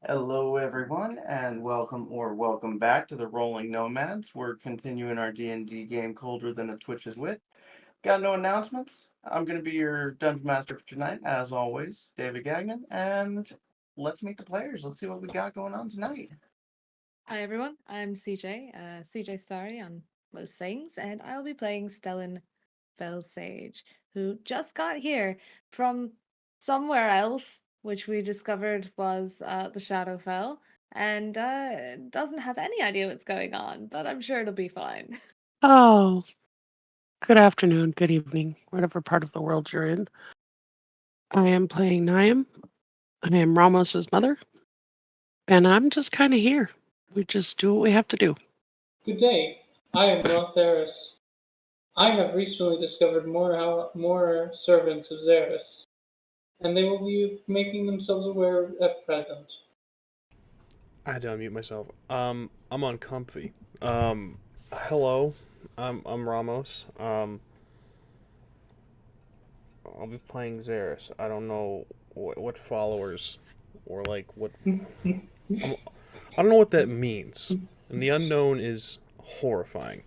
Hello, everyone, and welcome back to the Rolling Nomads. We're continuing our D&D game Colder Than a Twitch's Wit. Got no announcements. I'm going to be your Dungeon Master for tonight, as always, David Gagnon, and let's meet the players. Let's see what we got going on tonight. Hi everyone, I'm CJ, CJSTARRY on most things, and I'll be playing Stellan PHELSAGE, who just got here from somewhere else, which we discovered was the Shadowfell, and doesn't have any idea what's going on, but I'm sure it'll be fine. Oh, good afternoon, good evening, whatever part of the world you're in. I am playing NIAM. I am Ramos's mother, and I'm just kind of here. We just do what we have to do. Good day. I am RA-THERIS. I have recently discovered more servants of ZERRIS, and they will be making themselves aware at present. I had to unmute myself. I'm uncomfy. Hello. I'm Ramos. I'll be playing ZERRIS. I don't know what followers or like what. I don't know what that means, and the unknown is horrifying.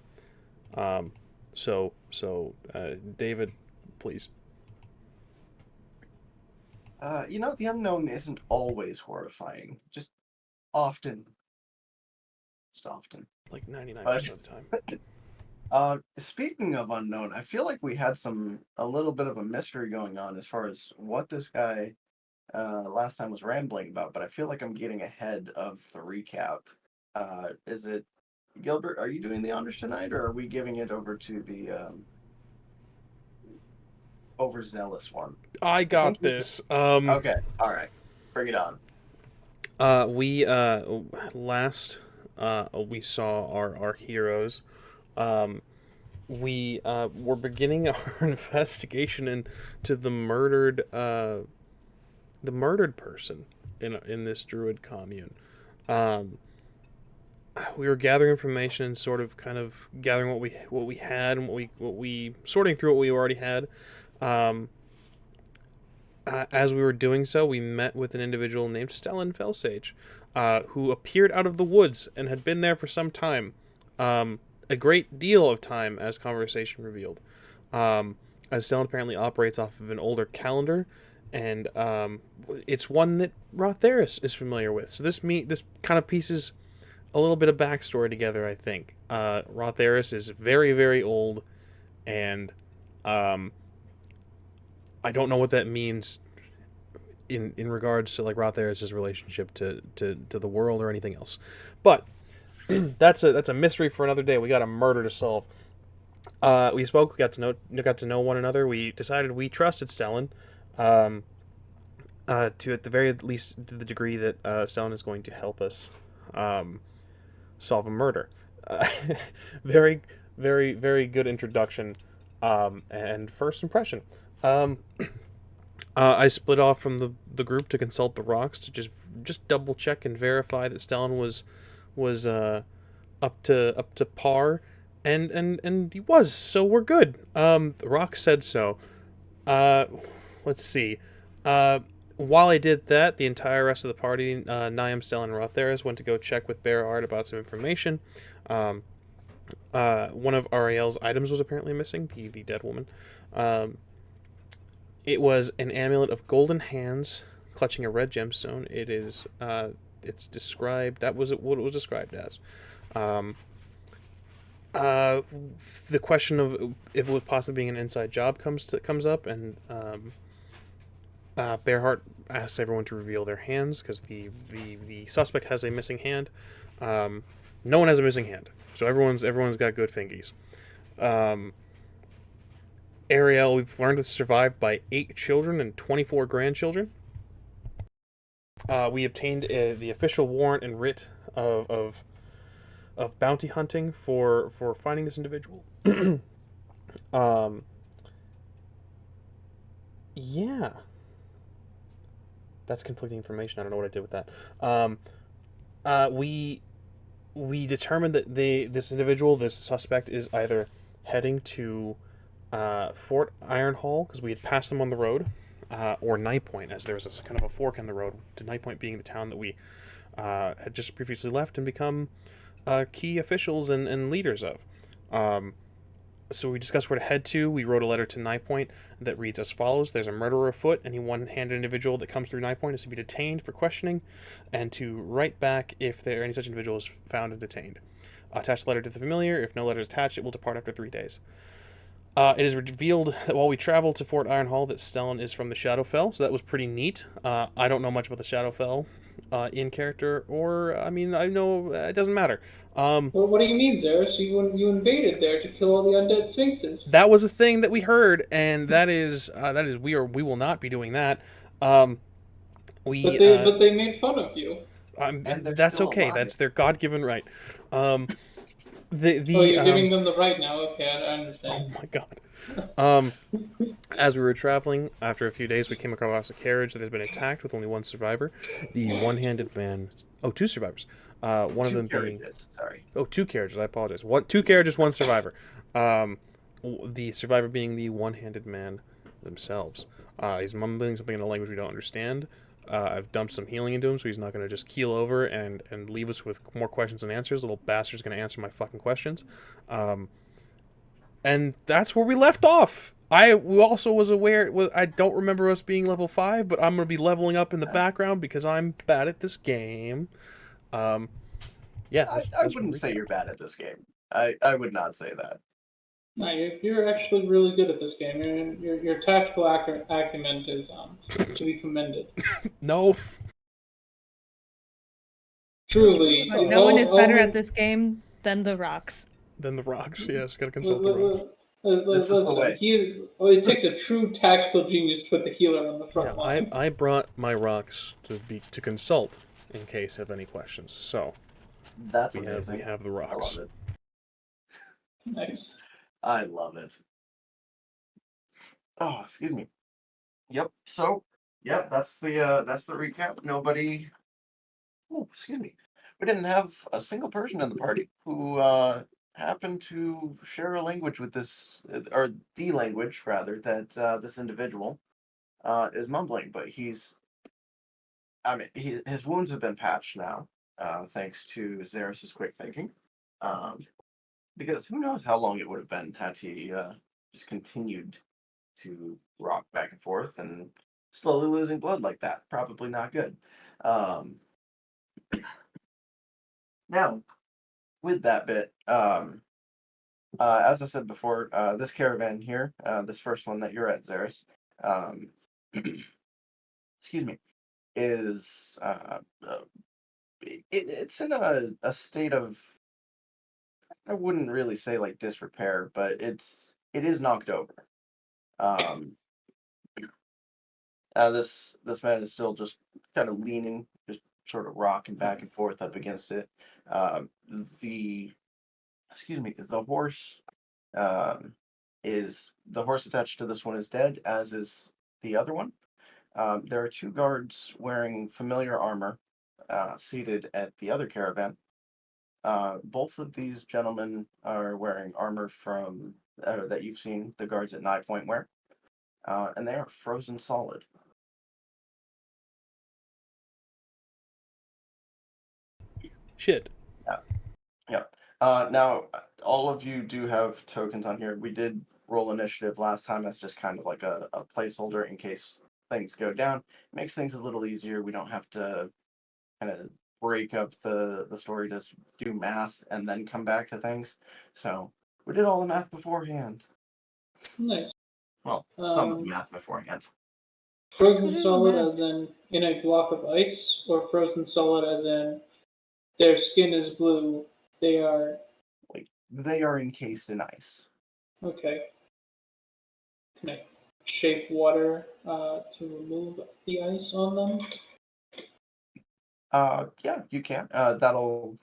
So David, please. The unknown isn't always horrifying, just often. Just often. Like 99% of the time. Speaking of unknown, I feel like we had a little bit of a mystery going on as far as what this guy last time was rambling about, but I feel like I'm getting ahead of the recap. Is it Gilbert? Are you doing the honors tonight, or are we giving it over to the overzealous one? I got this. Okay, all right, bring it on. We last we saw our heroes. We were beginning our investigation into the murdered person in this druid commune. We were gathering information and sort of kind of gathering what we had and what we sorting through what we already had. As we were doing so, we met with an individual named Stellan PHELSAGE, who appeared out of the woods and had been there for some time. A great deal of time, as conversation revealed. As Stellan apparently operates off of an older calendar, and it's one that RA-THERIS is familiar with. So this kind of pieces a little bit of backstory together, I think. RA-THERIS is very, very old, and I don't know what that means in regards to like RA-THERIS' relationship to the world or anything else. But that's a mystery for another day. We got a murder to solve. We spoke. We got to know one another. We decided we trusted Stellan, to at the very least to the degree that Stellan is going to help us solve a murder. Very, very, very good introduction and first impression. I split off from the group to consult the rocks to just double check and verify that Stellan was up to par, and he was, so we're good. The rock said so. Let's see. While I did that, the entire rest of the party, NIAM, Stellan, and RA-THERIS, went to go check with Bear Art about some information. One of Ariel's items was apparently missing, the dead woman. It was an amulet of golden hands clutching a red gemstone. It is, it's described, that was what it was described as. The question of if it was possibly being an inside job comes up, and Bearheart asks everyone to reveal their hands because the suspect has a missing hand. No one has a missing hand, so everyone's got good fingies. Ariel, we've learned, was survived by 8 children and 24 grandchildren. We obtained the official warrant and writ of bounty hunting for finding this individual. Yeah. That's conflicting information. I don't know what I did with that. We determined that this individual, this suspect, is either heading to Fort Ironhall, because we had passed them on the road, or Night Point, as there was a kind of a fork in the road, to Night Point being the town that we had just previously left and become key officials and leaders of. So we discussed where to head to. We wrote a letter to Night Point that reads as follows: there's a murderer afoot. Any one-handed individual that comes through Night Point is to be detained for questioning, and to write back if there any such individual is found and detained. Attach the letter to the familiar. If no letter is attached, it will depart after 3 days. It is revealed that while we travel to Fort Ironhall that Stellan is from the Shadowfell, so that was pretty neat. I don't know much about the Shadowfell in character, or, I mean, I know it doesn't matter. Well, what do you mean, Zerris? You invaded there to kill all the undead sphinxes. That was a thing that we heard, and that is we will not be doing that. But they made fun of you. That's okay. Alive. That's their God-given right. You're giving them the right now. Okay, I understand. Oh my God. As we were traveling, after a few days, we came across a carriage that has been attacked with only one survivor. The one-handed man. Oh, 2 survivors. One of them being. Sorry. Oh, 2 carriages. I apologize. 2 carriages, 1 survivor. The survivor being the one-handed man themselves. He's mumbling something in a language we don't understand. I've dumped some healing into him, so he's not going to just keel over and leave us with more questions than answers. The little bastard's going to answer my fucking questions. And that's where we left off. I also was aware, I don't remember us being level 5, but I'm going to be leveling up in the background because I'm bad at this game. Yeah, I wouldn't say you're bad at this game. I would not say that. No, you're actually really good at this game. Your tactical acumen is to be commended. No. Truly. No one is better at this game than the rocks. Than the rocks, yes. Gotta consult the rocks. Listen, it takes a true tactical genius to put the healer on the front line. I brought my rocks to consult in case of any questions. So that's we have the rocks. I love it. Nice. I love it. Oh, excuse me. Yep. So, yep. That's the recap. Nobody. Oh, excuse me. We didn't have a single person in the party who happened to share a language with this, or the language rather, that this individual is mumbling. But his wounds have been patched now, thanks to ZERRIS' quick thinking. Because who knows how long it would have been had he just continued to rock back and forth and slowly losing blood like that. Probably not good. Now, with that bit, as I said before, this caravan here, this first one that you're at, ZERRIS, excuse me, is it's in a state of, I wouldn't really say like disrepair, but it is knocked over. This man is still just kind of leaning, just sort of rocking back and forth up against it. The horse the horse attached to this one is dead, as is the other one. There are 2 guards wearing familiar armor seated at the other caravan. Both of these gentlemen are wearing armor from that you've seen the guards at Night Point wear, and they are frozen solid. Shit. Yeah. Now, all of you do have tokens on here. We did roll initiative last time. That's just kind of like a placeholder in case things go down. It makes things a little easier. We don't have to kind of break up the story, just do math and then come back to things. So we did all the math beforehand. Nice. Well, some of the math beforehand. Frozen solid as in a block of ice, or frozen solid as in their skin is blue, they are encased in ice. Okay. Can I shape water to remove the ice on them? Yeah, you can. That'll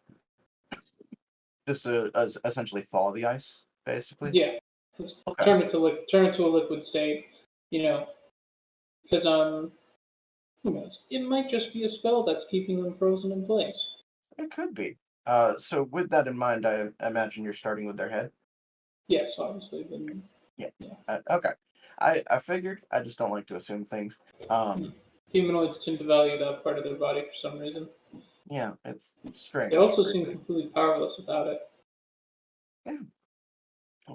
just essentially thaw the ice, basically. Yeah. Okay. Turn it to a liquid state. Because who knows? It might just be a spell that's keeping them frozen in place. It could be. So with that in mind, I imagine you're starting with their head. Yes, obviously. But... Yeah. Okay. I figured. I just don't like to assume things. Humanoids tend to value that part of their body for some reason. Yeah, it's strange. They also seem completely powerless without it. Yeah.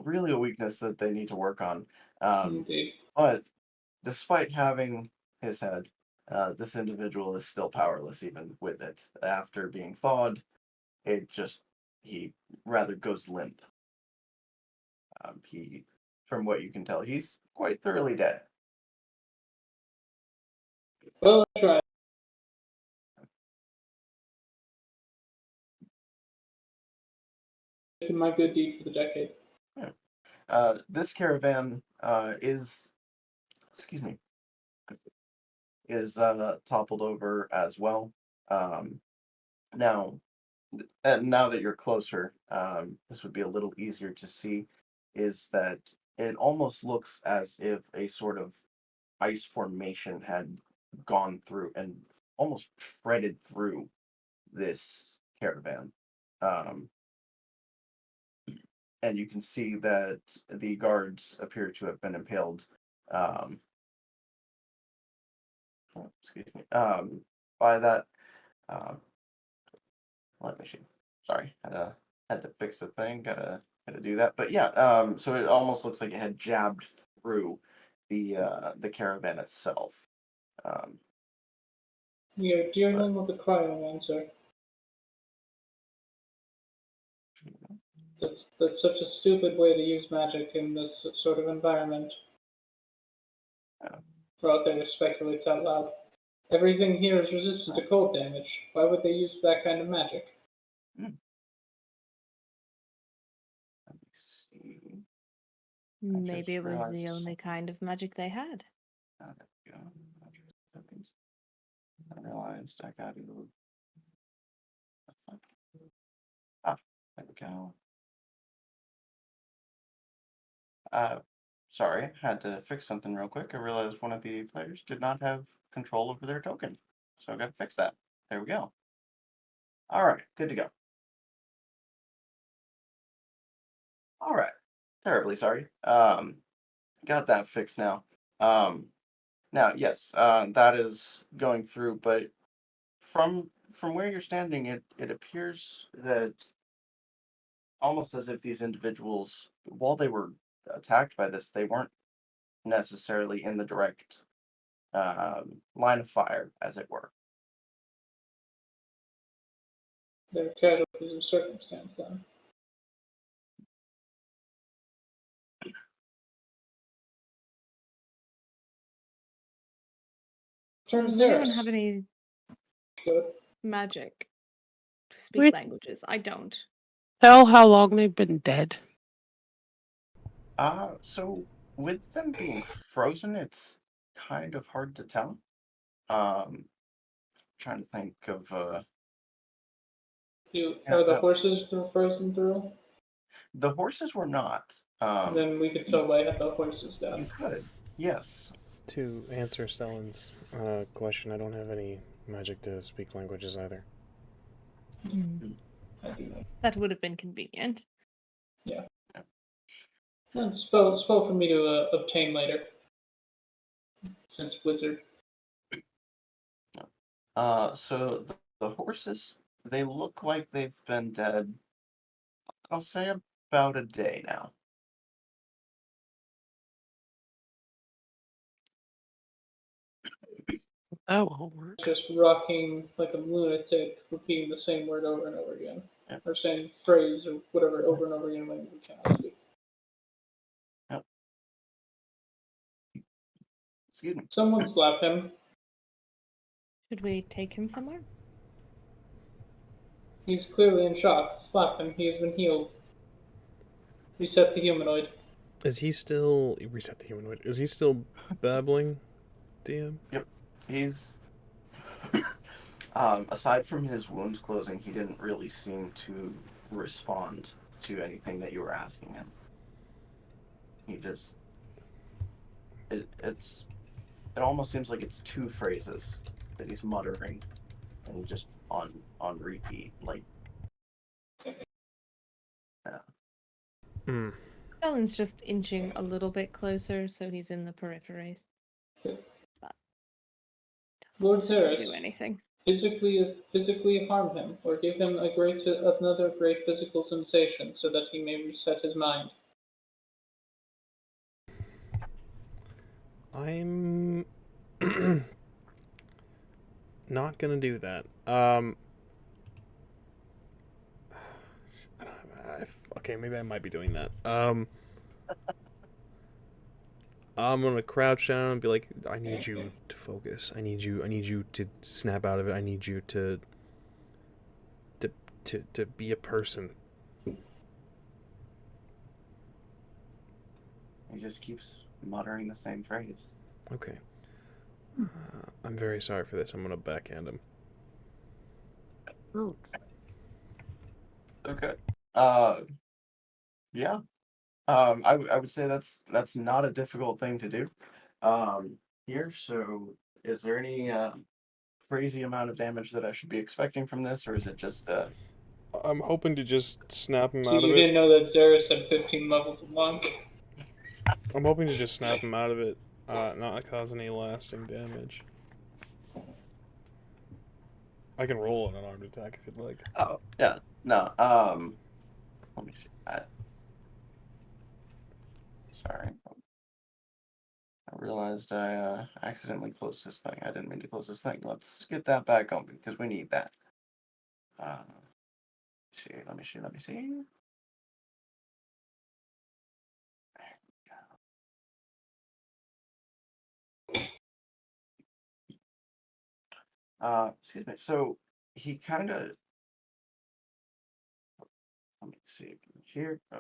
Really a weakness that they need to work on. Indeed. But despite having his head, this individual is still powerless even with it. After being thawed, he rather goes limp. From what you can tell, he's quite thoroughly dead. Well, I tried. Making my good deed for the decade. This caravan is toppled over as well. Now that you're closer, this would be a little easier to see. Is that it almost looks as if a sort of ice formation had gone through and almost shredded through this caravan. And you can see that the guards appear to have been impaled. By that let me see. Sorry, had to fix the thing. Gotta do that. But yeah, so it almost looks like it had jabbed through the caravan itself. We are dealing with a cryomancer. That's such a stupid way to use magic in this sort of environment. RA-THERIS speculates out loud. Everything here is resistant to cold damage. Why would they use that kind of magic? Let me see. Maybe it was the realized- only kind of magic they had. There we go. I realized I got to. There we go. Sorry, had to fix something real quick. I realized one of the players did not have control over their token, so I got to fix that. There we go. All right, good to go. All right, terribly sorry. Got that fixed now. Now, yes, that is going through, but from where you're standing, it appears that almost as if these individuals, while they were attacked by this, they weren't necessarily in the direct line of fire, as it were. They're casualties of circumstance, then. Does anyone have any Good. magic to speak Wait. languages? I don't. Tell how long they've been dead. So with them being frozen, it's kind of hard to tell. Trying to think of Are the horses frozen through? the horses were not. Then we could tell by the horses You down. could, yes. To answer Stellan's question, I don't have any magic to speak languages either. That would have been convenient. Yeah. Spell for me to obtain later. Since wizard. So the horses, they look like they've been dead, I'll say about a day now. That won't work. Just rocking like a lunatic, repeating the same word over and over again. Yep. Or same phrase or whatever over and over again when we cannot speak. Yep. Excuse me. Someone slap him. Should we take him somewhere? He's clearly in shock. Slap him. He has been healed. Reset the humanoid. Is he still reset the humanoid? Is he still babbling, DM? Yep. He's aside from his wounds closing, he didn't really seem to respond to anything that you were asking him. He just it almost seems like it's two phrases that he's muttering and just on repeat, like Stellan's just inching a little bit closer, so he's in the peripheries. Okay. But Lord doesn't seem to do Terrace. anything. Physically harm him, or give him another great physical sensation, so that he may reset his mind. I'm not gonna do that. Okay, maybe I might be doing that. I'm gonna crouch down and be like, I need you to focus. I need you to snap out of it. I need you to be a person. He just keeps muttering the same phrase. Okay. I'm very sorry for this. I'm gonna backhand him. Oh, Okay. Yeah. I would say that's not a difficult thing to do. Here. So, is there any crazy amount of damage that I should be expecting from this, or is it just I'm hoping to just snap him So out of you it. didn't know that ZERRIS had 15 levels of monk? I'm hoping to just snap him out of it, not cause any lasting damage. I can roll an unarmed attack if you'd like. Oh, yeah. No. Let me see. Sorry. I realized I accidentally closed this thing. I didn't mean to close this thing. Let's get that back open because we need that. Let me see. There we go. Excuse me. So he kind of. Let me see here. Oh,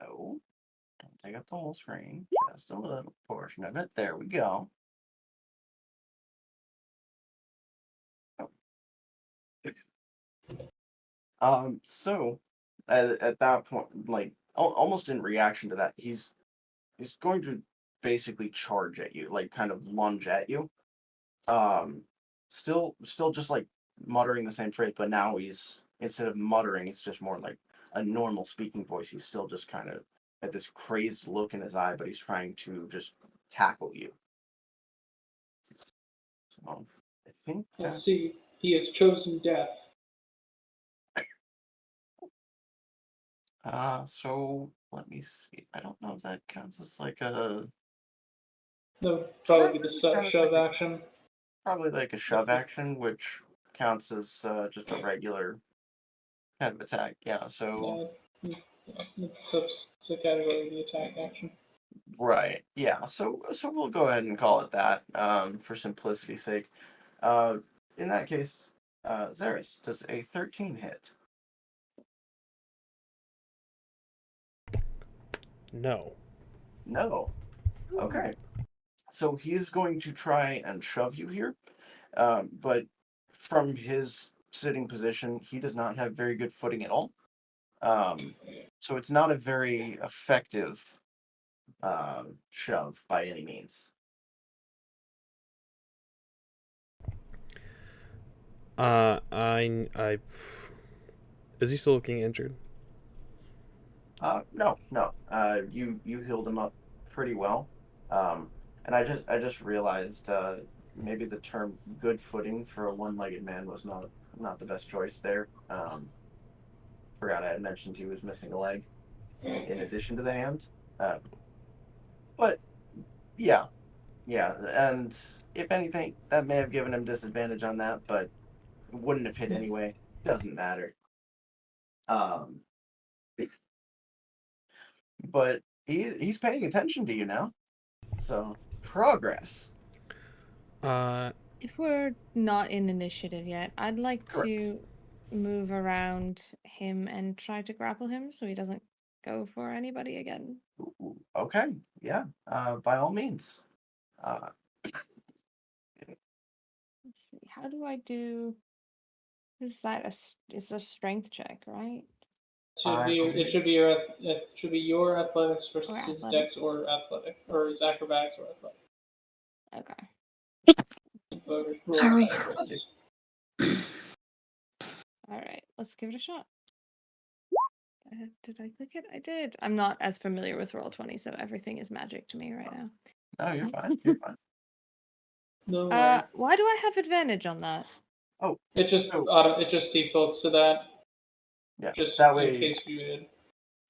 no, don't take up the whole screen. Just a little portion of it. There we go. So at that point, like almost in reaction to that, he's going to basically charge at you, like kind of lunge at you. Um, still just like muttering the same phrase, but now he's instead of muttering, it's just more like a normal speaking voice. He's still just kind of at this crazed look in his eye, but he's trying to just tackle you. So I think I see. He has chosen death. so let me see. I don't know if that counts as like a That would probably be the Kind of shove like action. probably like a shove action, which counts as just a regular kind of attack. Yeah. So It's a subcategory of the attack action. right. Yeah. So we'll go ahead and call it that for simplicity's sake. In that case, ZERRIS does a 13 hit. No. No. Okay. So he is going to try and shove you here, but from his sitting position, he does not have very good footing at all. So it's not a very effective shove by any means. I. Is he still looking injured? No. You healed him up pretty well. And I just realized maybe the term good footing for a one-legged man was not the best choice there. Forgot I had mentioned he was missing a leg in addition to the hand. But yeah, and if anything, that may have given him disadvantage on that, but wouldn't have hit anyway. Doesn't matter. Um, but he's paying attention to you now. So progress. If we're not in initiative yet, I'd like Correct. to move around him and try to grapple him so he doesn't go for anybody again. Okay, yeah. By all means. Let's see, how do I do? Is that it's a strength check, right? It should be your athletics versus Or his athletics. dex or athletic, or his acrobatics or athletic. Okay. Sorry. All right, let's give it a shot. Did I click it? I did. I'm not as familiar with Roll20, so everything is magic to me right now. No, you're fine. You're fine. No worries. Why do I have advantage on that? Oh, It just so- it just defaults to that. yeah. Just That in way, case you did.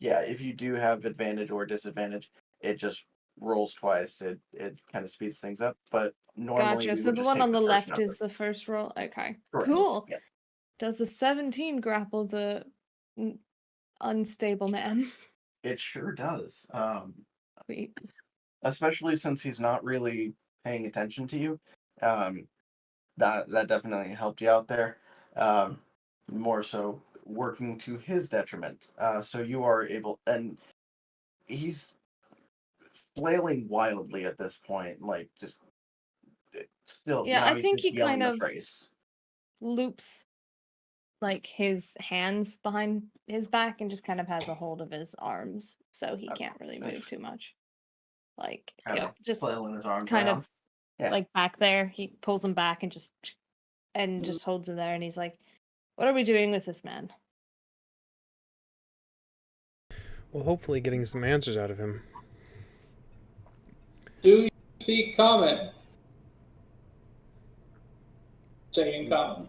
yeah. If you do have advantage or disadvantage, it just rolls twice. It kind of speeds things up. But normally, Gotcha. we So would the just one take on the first left number. is the first roll. Okay. Correct. Cool. Yeah. Does a 17 grapple the unstable man? It sure does. Sweet. Especially since he's not really paying attention to you. That definitely helped you out there. More so working to his detriment. So you are able, and he's flailing wildly at this point, like just still. Yeah, Now I he's think just he yelling kind the of phrase. loops like his hands behind his back and just kind of has a hold of his arms, so he can't really move too much. Like, Kind yep, of just flailing his arms kind around. of Yeah. like back there. He pulls him back and just holds him there, and he's like, "What are we doing with this man?" Well, hopefully getting some answers out of him. Do you speak common? Say in common.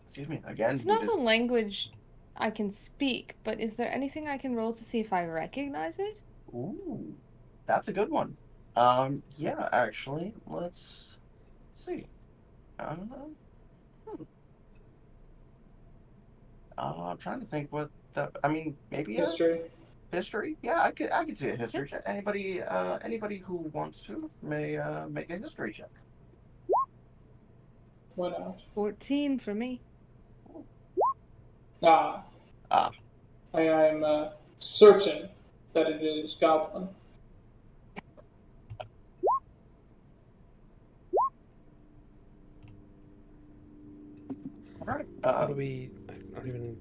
Excuse me again. It's he not just a language I can speak, but is there anything I can roll to see if I recognize it? Ooh, that's a good one. Yeah, actually, let's see. Hmm. I'm trying to think what the. I mean, maybe History. history. Yeah, I could see a history check. Anybody who wants to may make a history check. What else? 14 for me. Ah. Ah. I am certain that it is Goblin. All right. What do we? I don't even.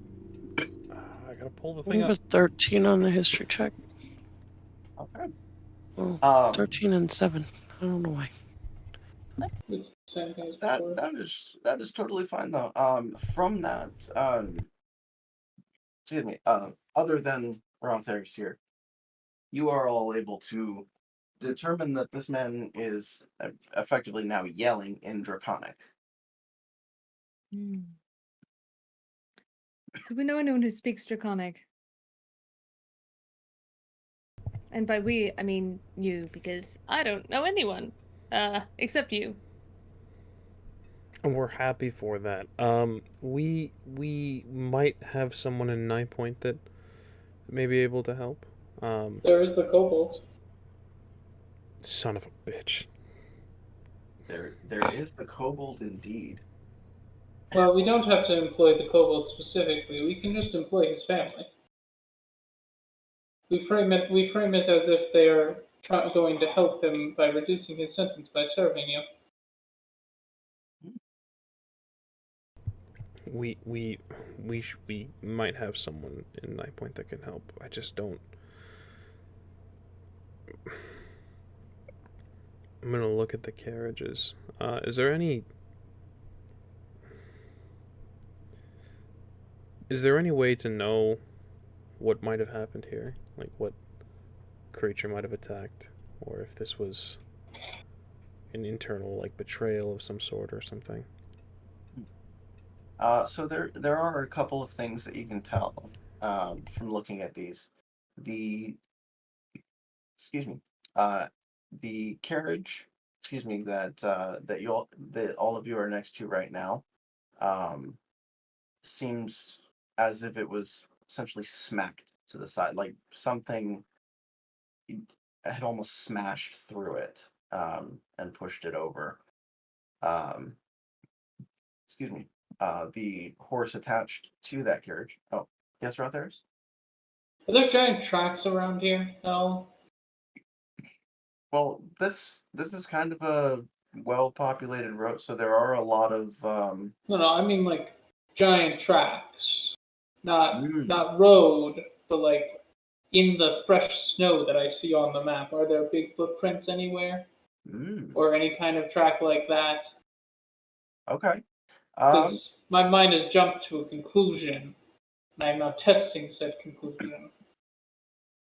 I gotta pull the I thing think it up. was 13 on the history check. Okay. Oh, 13 and 7. I don't know why. It's the same thing as that before. that is totally fine though. From that, excuse me. Other than RA-THERIS here, you are all able to determine that this man is effectively now yelling in Draconic. Do we know anyone who speaks Draconic? And by we, I mean you, because I don't know anyone, except you. And we're happy for that. We might have someone in 9 Point that may be able to help. There is the kobold. Son of a bitch. There is the kobold indeed. Well, we don't have to employ the kobold specifically. We can just employ his family. We frame it as if they are going to help him by reducing his sentence by serving you. We might have someone in 9 Point that can help. I just don't. I'm gonna look at the carriages. Is there any way to know what might have happened here? Like what creature might have attacked, or if this was an internal like betrayal of some sort or something? So there are a couple of things that you can tell from looking at these. The carriage, that all of you are next to right now, seems as if it was essentially smacked to the side, like something had almost smashed through it and pushed it over. Excuse me. The horse attached to that carriage. Oh, yes, RA-THERIS? Are there giant tracks around here at all? Well, this is kind of a well-populated road, so there are a lot of No, I mean like giant tracks. Not Mm. not road, but like in the fresh snow that I see on the map. Are there big footprints anywhere? Or any kind of track like that? Okay. Because my mind has jumped to a conclusion, and I am now testing said conclusion.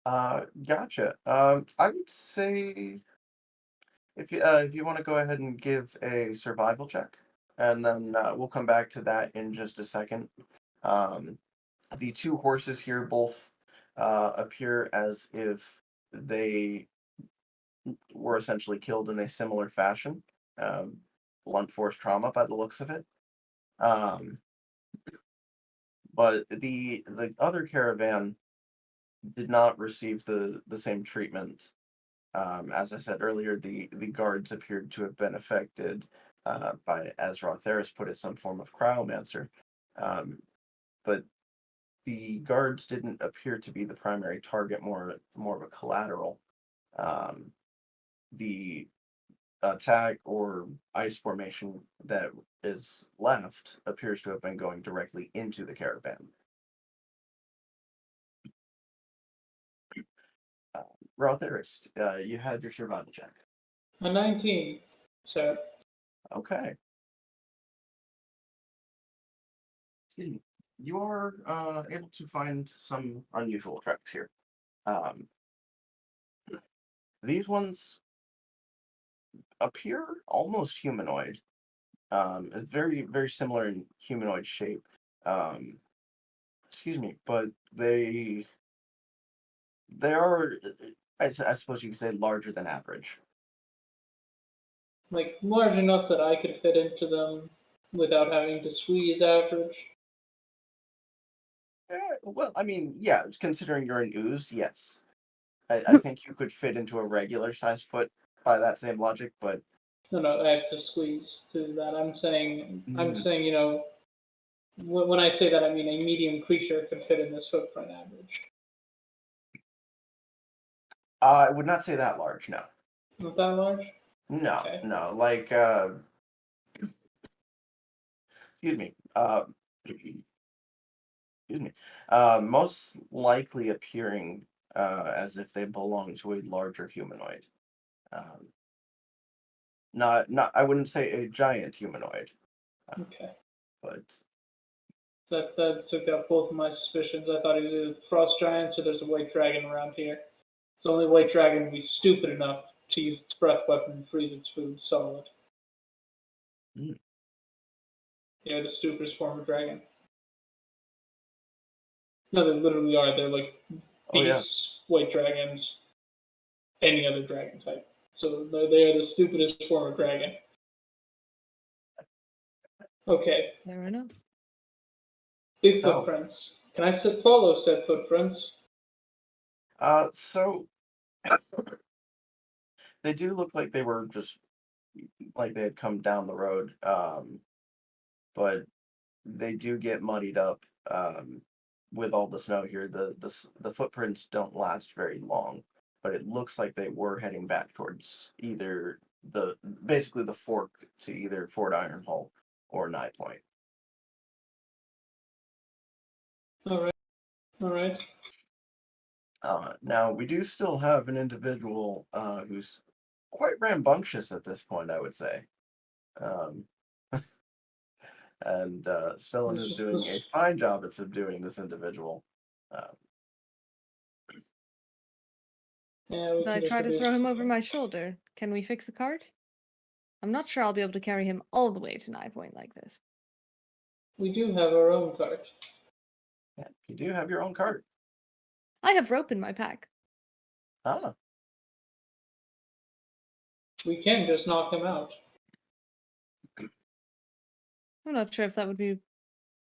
Gotcha. I would say if you want to go ahead and give a survival check, and then we'll come back to that in just a second. The two horses here both appear as if they were essentially killed in a similar fashion, blunt force trauma by the looks of it. But the other caravan did not receive the same treatment. As I said earlier, the guards appeared to have been affected by, as RA-THERIS put it, some form of cryomancer. But the guards didn't appear to be the primary target, more of a collateral. The attack or ice formation that is left appears to have been going directly into the caravan. RA-THERIS, you had your survival check. A 19, sir. Okay. You are able to find some unusual tracks here. These ones appear almost humanoid. Very, very similar in humanoid shape. Excuse me, but they are, I suppose you could say, larger than average. Like, large enough that I could fit into them without having to squeeze average. Well, I mean, yeah, considering you're an ooze, yes. I think you could fit into a regular sized foot by that same logic, but No, I have to squeeze to that. I'm saying, you know, when I say that, I mean a medium creature could fit in this footprint average. I would not say that large, no. Not that large? No, Okay. no, like, excuse me, excuse me, most likely appearing as if they belong to a larger humanoid. Not, I wouldn't say a giant humanoid, Okay. but That took out both of my suspicions. I thought either frost giants or there's a white dragon around here. So only white dragon would be stupid enough to use its breath weapon and freeze its food solid. Mm. They're the stupidest form of dragon. No, they literally are. They're like beasts, white dragons, any other dragon type. So they are the stupidest form of dragon. Okay. Fair enough. Big Oh. footprints. Can I follow said footprints? So they do look like they were just like they had come down the road, but they do get muddied up with all the snow here. The footprints don't last very long, but it looks like they were heading back towards either basically the fork to either Fort Ironhull or Nye Point. All right. Now we do still have an individual who's quite rambunctious at this point, I would say. And STELLAN is doing a fine job at subduing this individual. Yeah, I try to throw him over my shoulder. Can we fix a cart? I'm not sure I'll be able to carry him all the way to Nye Point like this. We do have our own cart. Yeah, you do have your own cart. I have rope in my pack. Ah, We can just knock him out. I'm not sure if that would be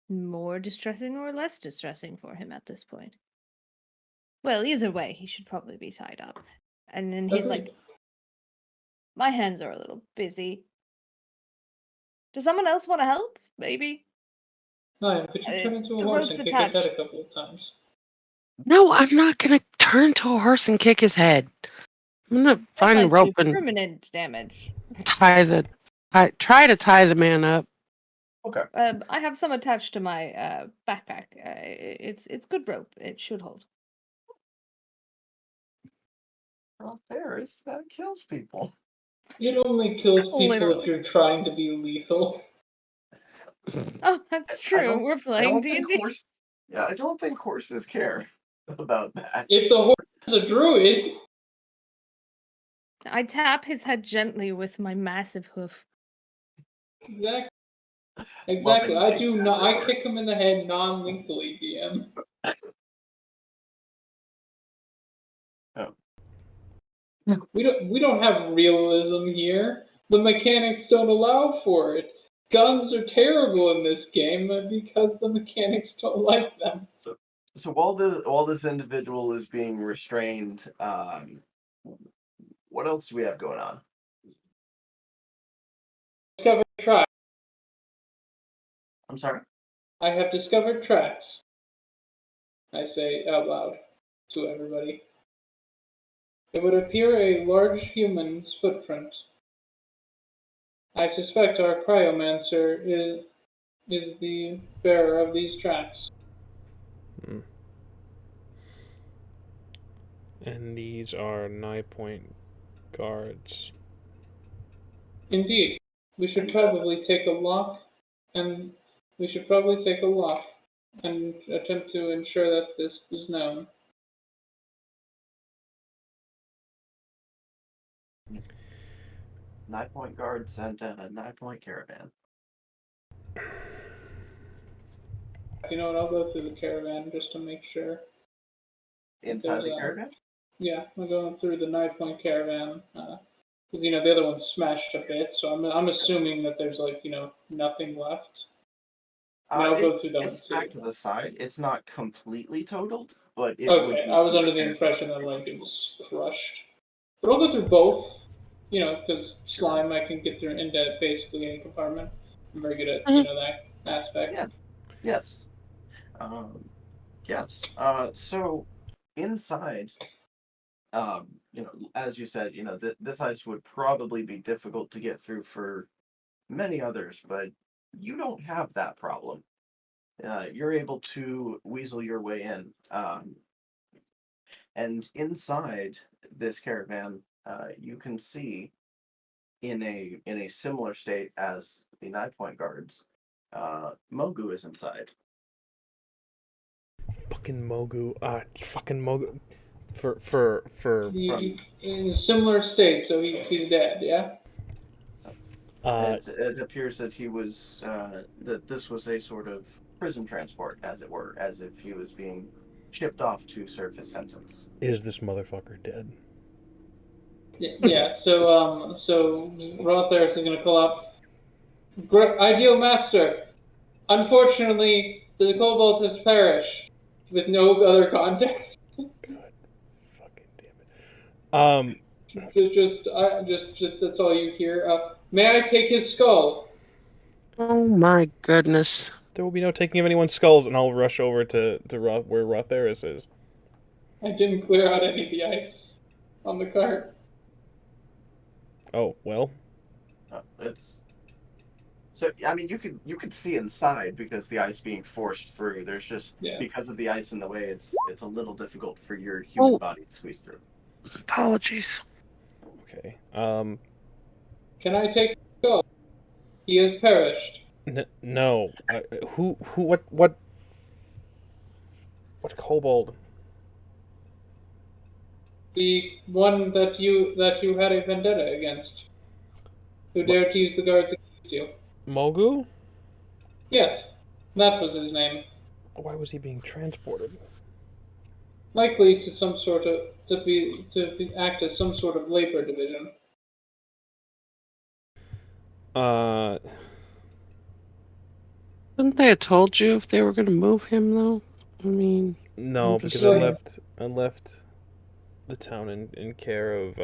more distressing or less distressing for him at this point. Well, either way, he should probably be tied up. And then he's Agreed. like, my hands are a little busy. Does someone else want to help? Maybe? Niam, could you turn into a the horse rope's and kick his head attached. a couple of times? No, I'm not gonna turn to a horse and kick his head. I'm gonna find a That might rope do and permanent damage. try to tie the man up. okay. I have some attached to my backpack. It's good rope. It should hold. Well, that kills people. It only kills people Literally. if you're trying to be lethal. Oh, that's I true. We're I playing don't think D&D. yeah, I don't think horses care about that. If the horse is a druid, I tap his head gently with my massive hoof. exactly. Loving I thing, do as not. it I were. kick him in the head non-lethally, DM. Oh. We don't have realism here. The mechanics don't allow for it. Guns are terrible in this game because the mechanics don't like them. So while this individual is being restrained, what else do we have going on? Discovered tracks. I'm sorry. I have discovered tracks. I say out loud to everybody. It would appear a large human's footprint. I suspect our cryomancer is the bearer of these tracks. Hmm. And these are 9-point guards. Indeed, we should probably take a lock, and attempt to ensure that this is known. 9-point guards and a 9-point caravan. You know what? I'll go through the caravan just to make sure. Inside the There's, caravan? Yeah, I'm going through the 9-point caravan because the other one's smashed a bit. So I'm assuming that there's nothing left. I'll go through that one It's too. back to the side. It's not completely totaled, but it would Okay, be I was under the impression that it was crushed. But I'll go through both. Because slime I can get through into basically any compartment. I'm very good at that aspect. Yeah. Yes. Yes. So inside, as you said, this ice would probably be difficult to get through for many others, but you don't have that problem. You're able to weasel your way in. And inside this caravan, you can see in a similar state as the 9-point guards, Mogu is inside. Fucking Mogu. Fucking Mogu. For In a similar state, so he's dead. Yeah. It appears that he was that this was a sort of prison transport, as it were, as if he was being shipped off to serve his sentence. is this motherfucker dead? Yeah. So RA-THERIS is gonna call up. Ideal master. Unfortunately, the cobalt has perished, with no other context. God fucking damn it. Just that's all you hear. May I take his skull? Oh my goodness. There will be no taking of anyone's skulls, and I'll rush over to where RA-THERIS is. I didn't clear out any of the ice on the cart. Oh, well. It's so. I mean, you could see inside because the ice being forced through. There's just because of the ice in the way. It's a little difficult for your human body to squeeze through. Apologies. Okay. Can I take his skull? He has perished. No. What kobold? The one that you had a vendetta against, who dared to use the guards against you. Mogu? Yes, that was his name. Why was he being transported? Likely to some sort of act as some sort of labor division. Couldn't they have told you if they were going to move him, though? I mean... No, because I left the town in care of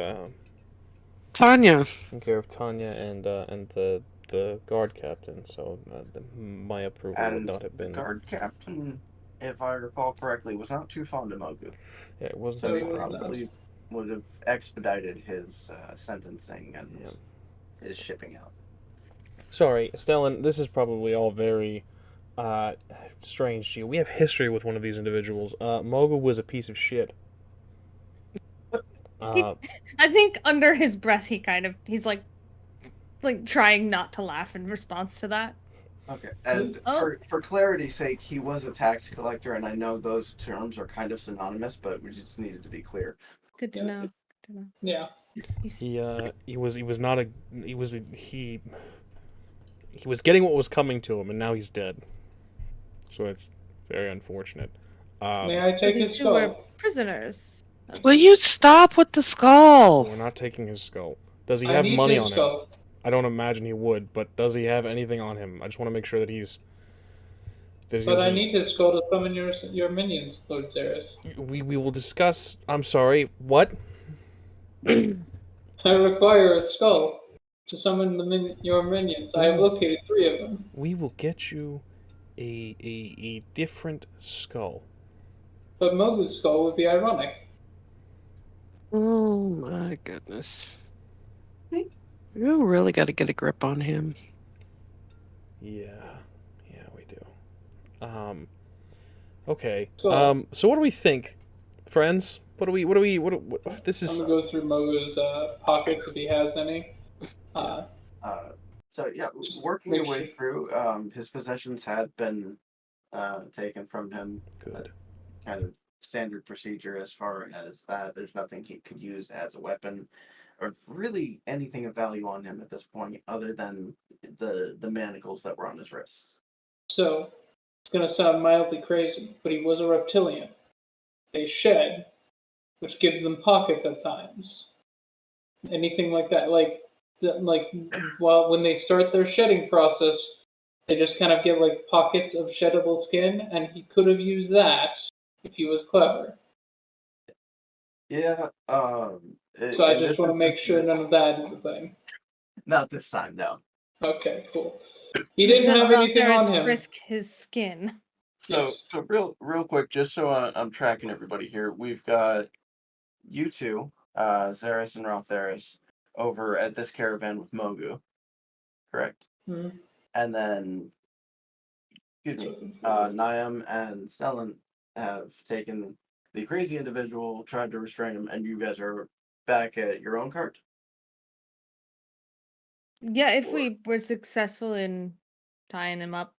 Tanya. in care of Tanya and the guard captain, so my approval would not have been. Guard captain, if I recall correctly, was not too fond of Mogu. Yeah, it wasn't. So he probably would have expedited his sentencing and his shipping out. Sorry, Stellan, this is probably all very strange to you. We have history with one of these individuals. Mogu was a piece of shit. I think under his breath he's like trying not to laugh in response to that. Okay, and Oh. for clarity's sake, he was a tax collector, and I know those terms are kind of synonymous, but we just needed to be clear. Good to Yeah. know. Good to know. Yeah. He's, He was not a he was getting what was coming to him, and now he's dead. So it's very unfortunate. May Um, I so take his these two were skull? prisoners. Will you stop with the skull? we're not taking his skull. Does he I have need money his on him? skull. I don't imagine he would, but does he have anything on him? I just want to make sure that he's. But I need his skull to summon your minions, Lord ZERRIS. We will discuss. I'm sorry. What? I require a skull to summon your minions. I have located 3 of them. We will get you a different skull. But Mogu's skull would be ironic. Oh my goodness. You really got to get a grip on him. Yeah, we do. Okay. Skull. So what do we think, friends? What this is. I'm gonna go through Mogu's pockets if he has any. So yeah, working your way through, his possessions had been taken from him. Good. Kind of standard procedure as far as that. There's nothing he could use as a weapon, or really anything of value on him at this point, other than the manacles that were on his wrists. So, it's gonna sound mildly crazy, but he was a reptilian. They shed, which gives them pockets at times. Anything like that, well, when they start their shedding process, they just kind of get like pockets of sheddable skin, and he could have used that if he was clever. Yeah. So I just want to make sure none of that is a thing. Not this time, no. Okay, cool. He didn't Does have anything RA-THERIS on him. risk his skin? So, Yes. so real quick, just so I'm tracking everybody here, we've got you two, ZERRIS and RA-THERIS, over at this caravan with Mogu, correct? Mhm. And then, NIAM and STELLAN have taken the crazy individual, tried to restrain him, and you guys are back at your own cart? Yeah, if we were successful in tying him up.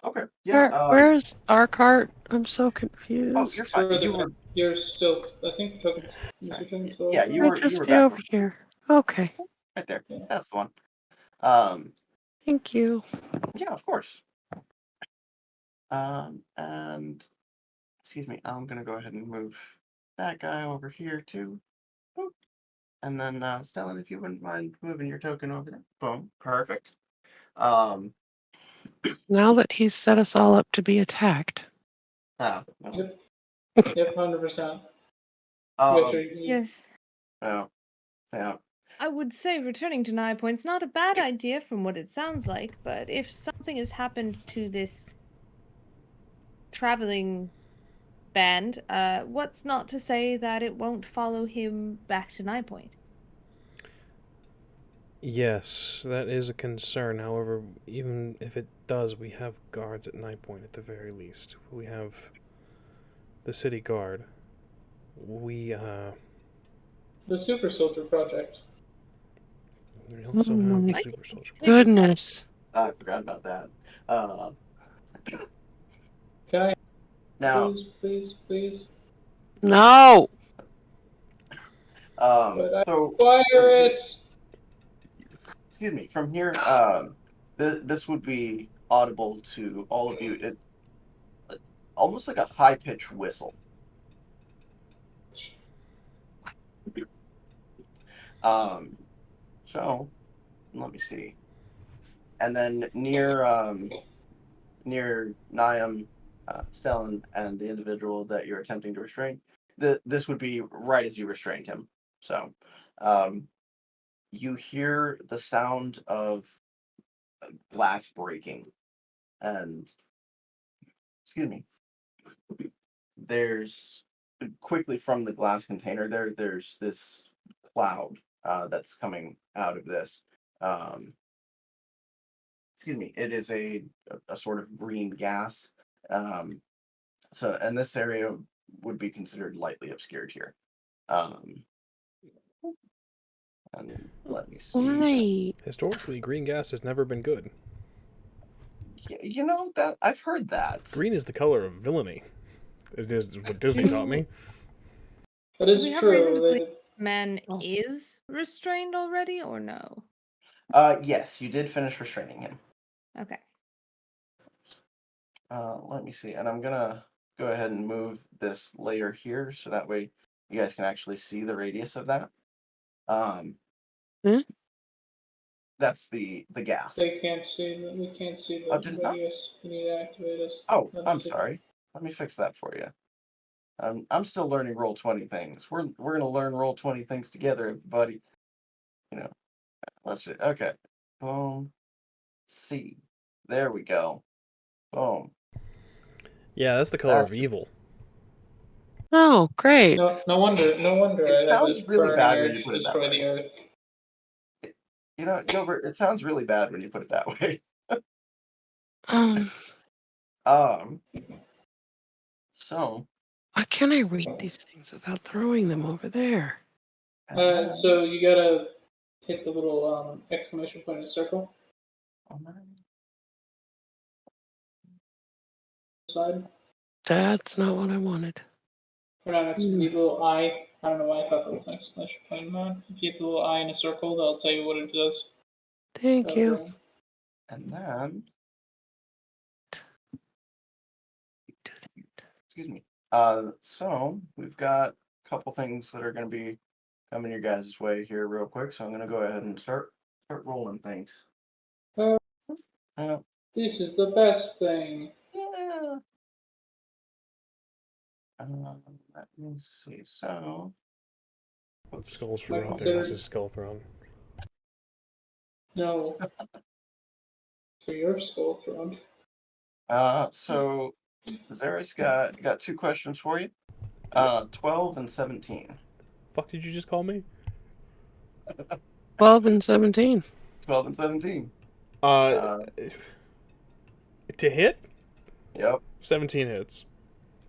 Okay, yeah. Where's our cart? I'm so confused. Oh, you're fine. You're still, I think, tokens. Yeah, you Might were just be back over here. Okay. right there. Yeah. That's the one. Thank you. Yeah, of course. And excuse me, I'm gonna go ahead and move that guy over here too. Boop. And then Stellan, if you wouldn't mind moving your token over there. Boom. Perfect. Now that he's set us all up to be attacked. Well, Yep, 100%. Yes. Yeah. I would say returning to 9 points not a bad idea from what it sounds like, but if something has happened to this traveling band, what's not to say that it won't follow him back to 9 Point? Yes, that is a concern. However, even if it does, we have guards at 9 Point at the very least. We have the city guard. The Super Soldier Project. We also have my the Super Soldier. Goodness. I forgot about that. Can I? Now, Please. No. But I so require it. excuse me. From here, this would be audible to all of you. It almost like a high-pitched whistle. So let me see. And then near Niam, Stellan, and the individual that you're attempting to restrain, this would be right as you restrained him. So you hear the sound of glass breaking, and excuse me, there's quickly from the glass container there's this cloud that's coming out of this. Excuse me, it is a sort of green gas. So, and this area would be considered lightly obscured here. And let me see. Why? Historically, green gas has never been good. You know that I've heard that. Green is the color of villainy. Is what Disney taught me. That Do is we have reason to true. believe man Oh. is restrained already, or no? Yes, you did finish restraining him. Okay. Let me see, and I'm gonna go ahead and move this layer here so that way you guys can actually see the radius of that. Hmm? That's the gas. They can't see the, we can't see the Oh, did it not? radius. You need to activate us. Oh, Let I'm us see. sorry. Let me fix that for you. I'm still learning Roll20 things. We're gonna learn Roll20 things together, everybody. You know, let's see. Okay, boom. C. There we go. Boom. Yeah, that's the color of That's- evil. Oh, great. No wonder It I have sounds a really burning bad when urge you to put it that destroy way. the earth. You know, Gilbert, it sounds really bad when you put it that way. Um, So. why can't I read these things without throwing them over there? and then- So you gotta hit the little exclamation point in a circle side. That's not what I wanted. Or not the little eye. I don't know why I thought that was an exclamation point. Man, if you hit the little eye in a circle, that'll tell you what it does. Thank you. And then, excuse me. So we've got a couple things that are going to be coming your guys' way here real quick. So I'm going to go ahead and start rolling things. This is the best thing. Yeah. Let me see. So. Skulls for Like out there. considered- This is Skull Throne. No. For your skull throne. So ZERRIS got two questions for you. 12 and 17. Fuck did you just call me? 12 and 17. 12 and 17. To hit? Yep. 17 hits.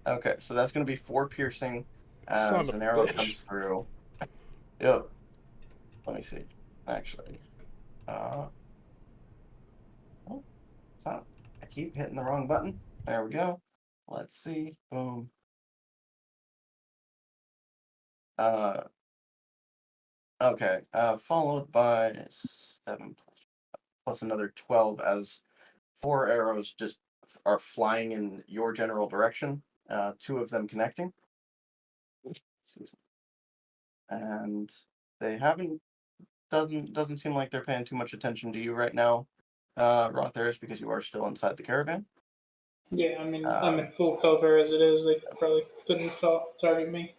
Okay, so that's going to be 4 piercing Son as of an a arrow bitch. comes through. Yep. Let me see. Actually. Oh, it's not. I keep hitting the wrong button. There we go. Let's see. Boom. Okay. Followed by 7 plus another 12 as 4 arrows just are flying in your general direction. 2 of them connecting. Excuse me. And they doesn't seem like they're paying too much attention to you right now, RA-THERIS, because you are still inside the caravan. Yeah, I mean, I'm in full cover as it is. They probably couldn't target me.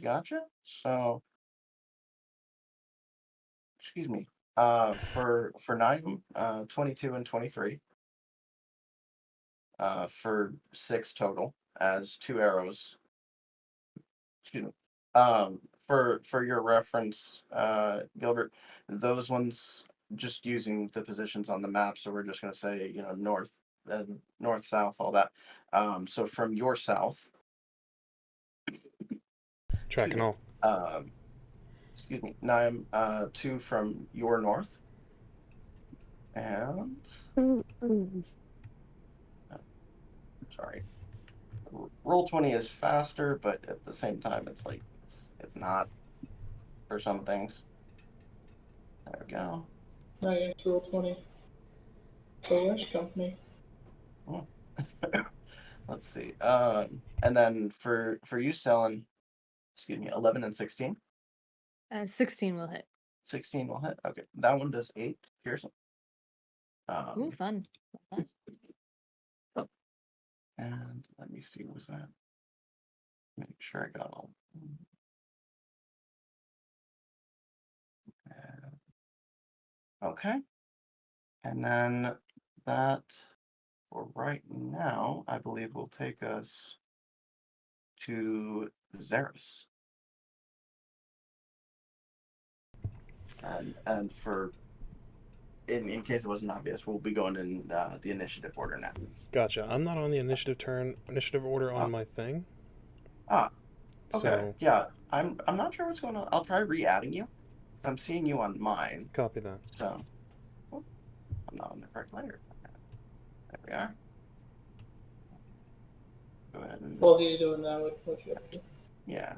Gotcha. So, excuse me. For NIAM, 22 and 23. For 6 total as 2 arrows. Excuse me. For your reference, Gilbert, those ones just using the positions on the map. So we're just going to say, north, north, south, all that. So from your south. Tracking all. Excuse me. NIAM, 2 from your north. And sorry. Roll20 is faster, but at the same time, it's like it's not for some things. There we go. Nice, roll 20. Polish company. Let's see. And then for you, Stellan, excuse me, 11 and 16. 16 will hit. 16 will hit. Okay, that one does 8 piercing. Ooh, fun. And let me see, what was that? Make sure I got all. Okay. And then that, for right now, I believe will take us to ZERRIS. And for, in case it wasn't obvious, we'll be going in the initiative order now. Gotcha. I'm not on the initiative order on my thing. Okay. So, Yeah, I'm not sure what's going on. I'll try re-adding you. I'm seeing you on mine. copy that. So, not on the correct layer. There we are. Go ahead and While he's doing that, what you have to do? yeah.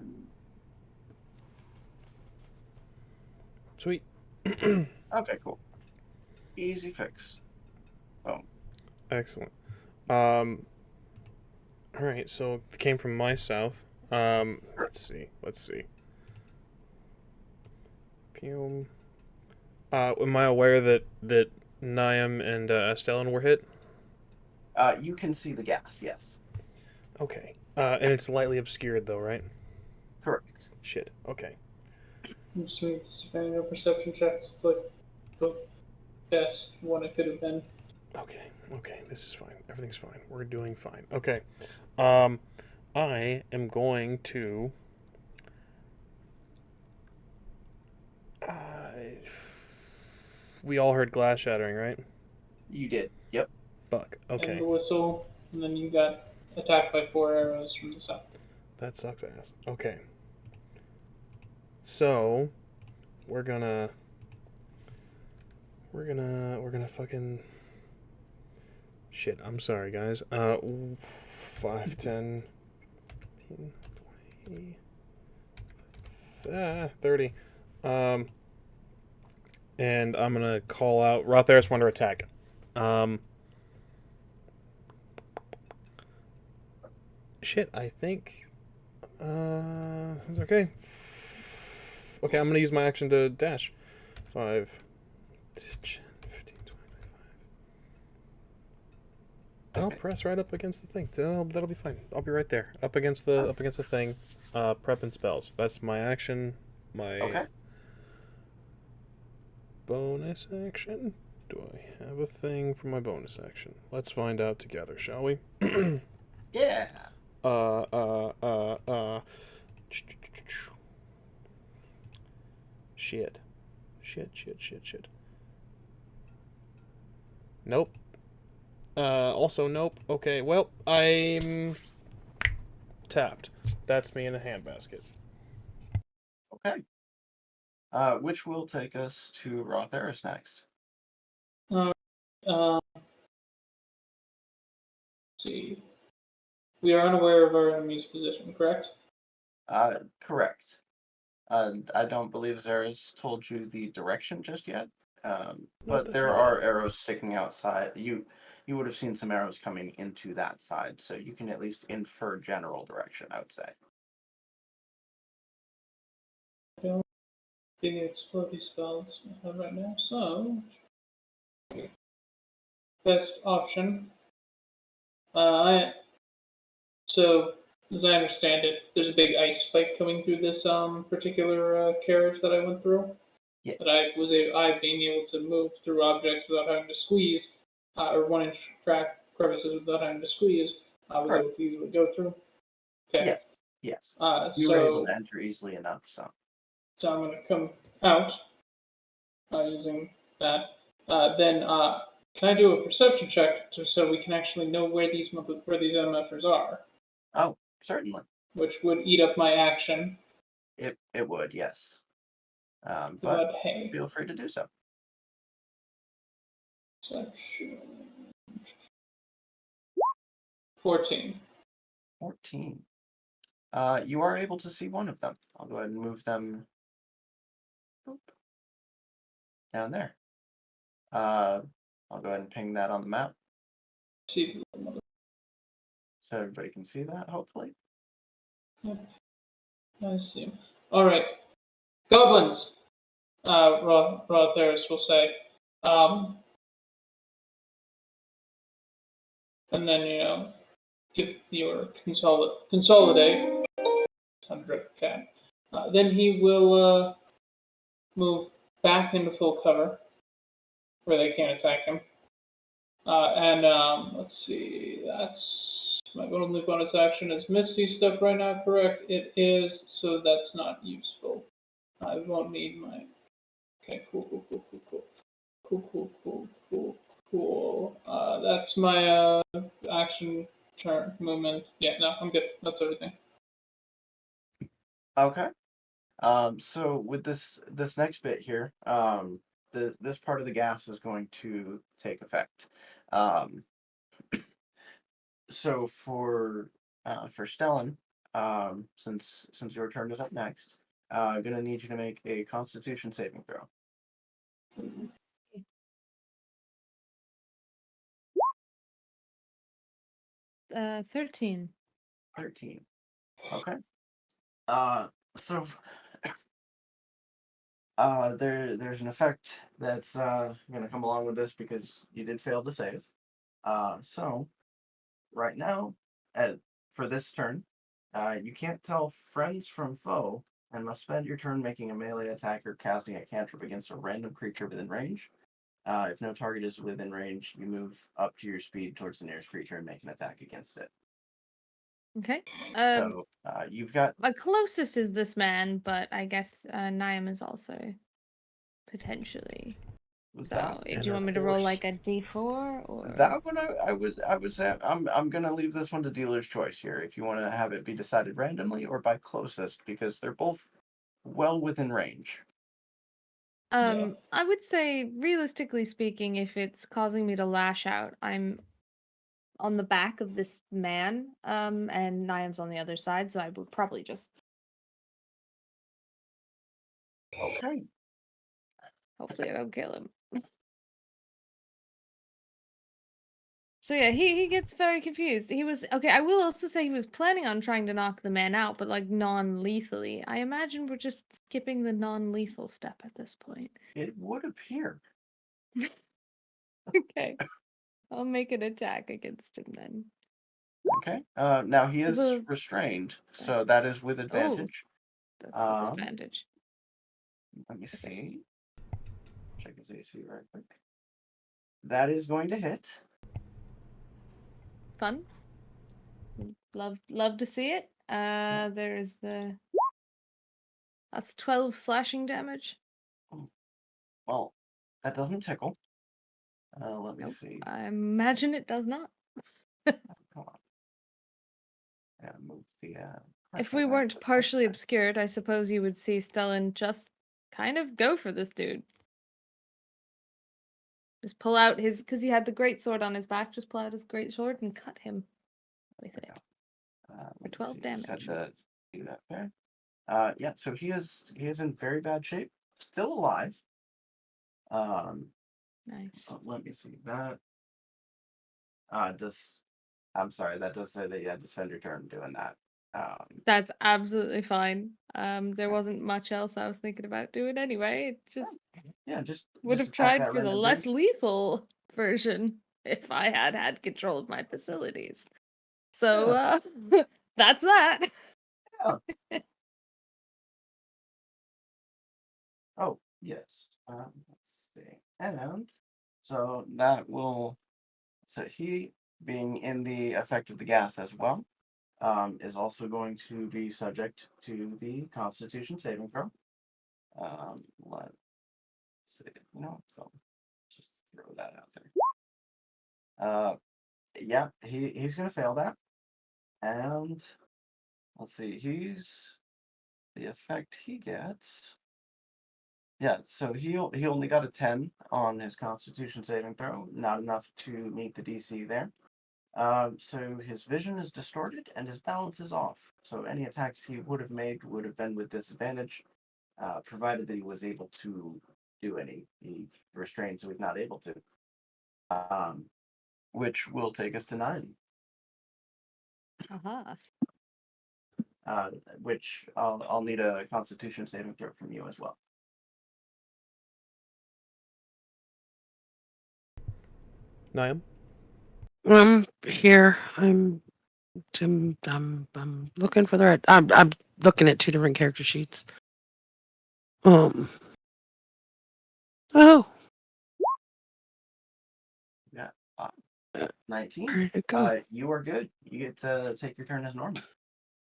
Sweet. Okay, cool. Easy fix. Oh, Excellent. All right, so it came from my south. Let's see. Pew. Am I aware that NIAM and STELLAN were hit? you can see the gas. Yes, Okay. And it's lightly obscured though, right? correct. Shit. Okay. Which means if any perception checks, it's like the best one it could have been. Okay. This is fine. Everything's fine. We're doing fine. Okay. I am going to. We all heard glass shattering, right? You did. Yep. Fuck. And Okay. the whistle, and then you got attacked by 4 arrows from the south. That sucks ass. Okay. So, we're gonna fucking shit. I'm sorry, guys. 5, 10, 15, 20, 30. And I'm gonna call out RA-THERIS under attack. Shit. I think. It's okay. Okay, I'm gonna use my action to dash. 5, 10, 15, 20, 25. And I'll press right up against the thing. That'll be fine. I'll be right there, up against the thing. Prep and spells. That's my action. My Okay. bonus action. Do I have a thing for my bonus action? Let's find out together, shall we? Yeah. Shit. Nope. Also nope. Okay, well, I'm tapped. That's me in a handbasket. Okay. Which will take us to RA-THERIS next. See. We are unaware of our enemy's position, correct? Correct. I don't believe ZERRIS told you the direction just yet. But that's there fine. are arrows sticking outside. You would have seen some arrows coming into that side, so you can at least infer general direction, I would say. Don't give me explodey spells I have right now, so best option. So as I understand it, there's a big ice spike coming through this particular carriage that I went through. Yes. But I've been able to move through objects without having to squeeze, or 1-inch track crevices without having to squeeze. I was able to easily go through. Okay. Yes. So You were able to enter easily enough, so. So I'm going to come out using that. Then can I do a perception check so we can actually know where these MFers are? Oh, certainly. Which would eat up my action. It would, yes. But hey, feel free to do so. section 14. 14. You are able to see one of them. I'll go ahead and move them down there. I'll go ahead and ping that on the map See. so everybody can see that, hopefully. Yep. I see. All right, goblins. RA-THERIS will say, and then give your consolidate. Cat. Then he will move back into full cover where they can't attack him. Let's see, that's my only bonus action is Misty stuff right now, correct? It is, so that's not useful. I won't need my. Okay, cool. That's my action turn movement. Yeah, no, I'm good. That's everything. Okay. So with this next bit here, this part of the gas is going to take effect. So for Stellan, since your turn is up next, I'm gonna need you to make a Constitution saving throw. 13. 13. Okay. So there's an effect that's gonna come along with this because you did fail to save. So right now, for this turn, you can't tell friends from foe and must spend your turn making a melee attack or casting a cantrip against a random creature within range. If no target is within range, you move up to your speed towards the nearest creature and make an attack against it. Okay. So you've got My closest is this man, but I guess NIAM is also potentially. So, that. do And you of want me to roll course- like a d4 or? That one, I would say I'm gonna leave this one to dealer's choice here. If you want to have it be decided randomly or by closest, because they're both well within range. I would say, realistically speaking, if it's causing me to lash out, I'm on the back of this man, and Niam's on the other side, so I would probably just Okay. hopefully I don't kill him. So yeah, he gets very confused. He was okay. I will also say he was planning on trying to knock the man out, but like non-lethally. I imagine we're just skipping the non-lethal step at this point. It would appear. Okay, I'll make an attack against him then. Okay. Now he is So- restrained, so that is with advantage. That's with Um, advantage. Let me see. Check his AC right quick. That is going to hit. Fun. Love to see it. There's that's 12 slashing damage. Well, that doesn't tickle. Let me Nope. see. I imagine it does not. Come on. Yeah, move the. If we weren't partially obscured, I suppose you would see Stellan just kind of go for this dude. Just pull out his, because he had the great sword on his back, just pull out his great sword and cut him with it. For 12 damage. Do that there. Yeah, so he is in very bad shape. Still alive. Nice. Let me see that. I'm sorry, that does say that you had to spend your turn doing that. That's absolutely fine. There wasn't much else I was thinking about doing anyway. It just Yeah, just would just have attack tried that for the random less thing. lethal version if I had control of my facilities. So that's that. Oh, yes. Let's see. And so that will. So he, being in the effect of the gas as well, is also going to be subject to the Constitution saving throw. Let's see. So just throw that out there. Yeah, he's gonna fail that. And let's see, the effect he gets. Yeah, so he only got a 10 on his Constitution saving throw, not enough to meet the DC there. So his vision is distorted and his balance is off. So any attacks he would have made would have been with disadvantage, provided that he was able to do any. He's restrained, so he's not able to. Which will take us to 9. Aha. Which I'll need a Constitution saving throw from you as well. Niam? Here. I'm looking for the right. I'm looking at 2 different character sheets. Oh. Yeah. Uh, 19. Where did it go? You are good. You get to take your turn as normal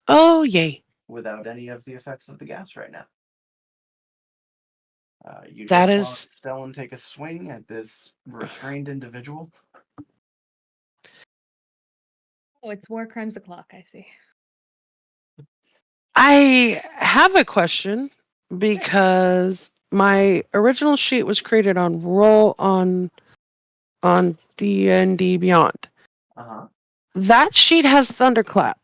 Oh, yay. without any of the effects of the gas right now. You That just is- saw Stellan take a swing at this restrained individual. Oh, it's war crimes o'clock, I see. I have a question because my original sheet was created on roll on D&D Beyond. Uh-huh. That sheet has thunderclap.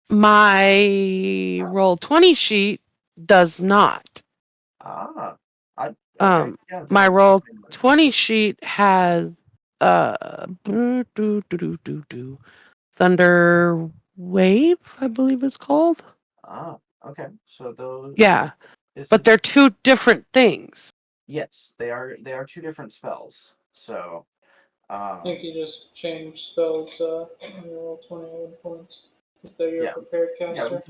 My roll 20 sheet does not. Ah. Okay. Yeah, My then roll something like 20 that. sheet has Thunder Wave, I believe it's called. Ah, okay. So those Yeah, it's but they're two different things. yes, they are two different spells. So I think you just change spells on your roll 20 points. Is that your Yeah. prepared yeah, caster?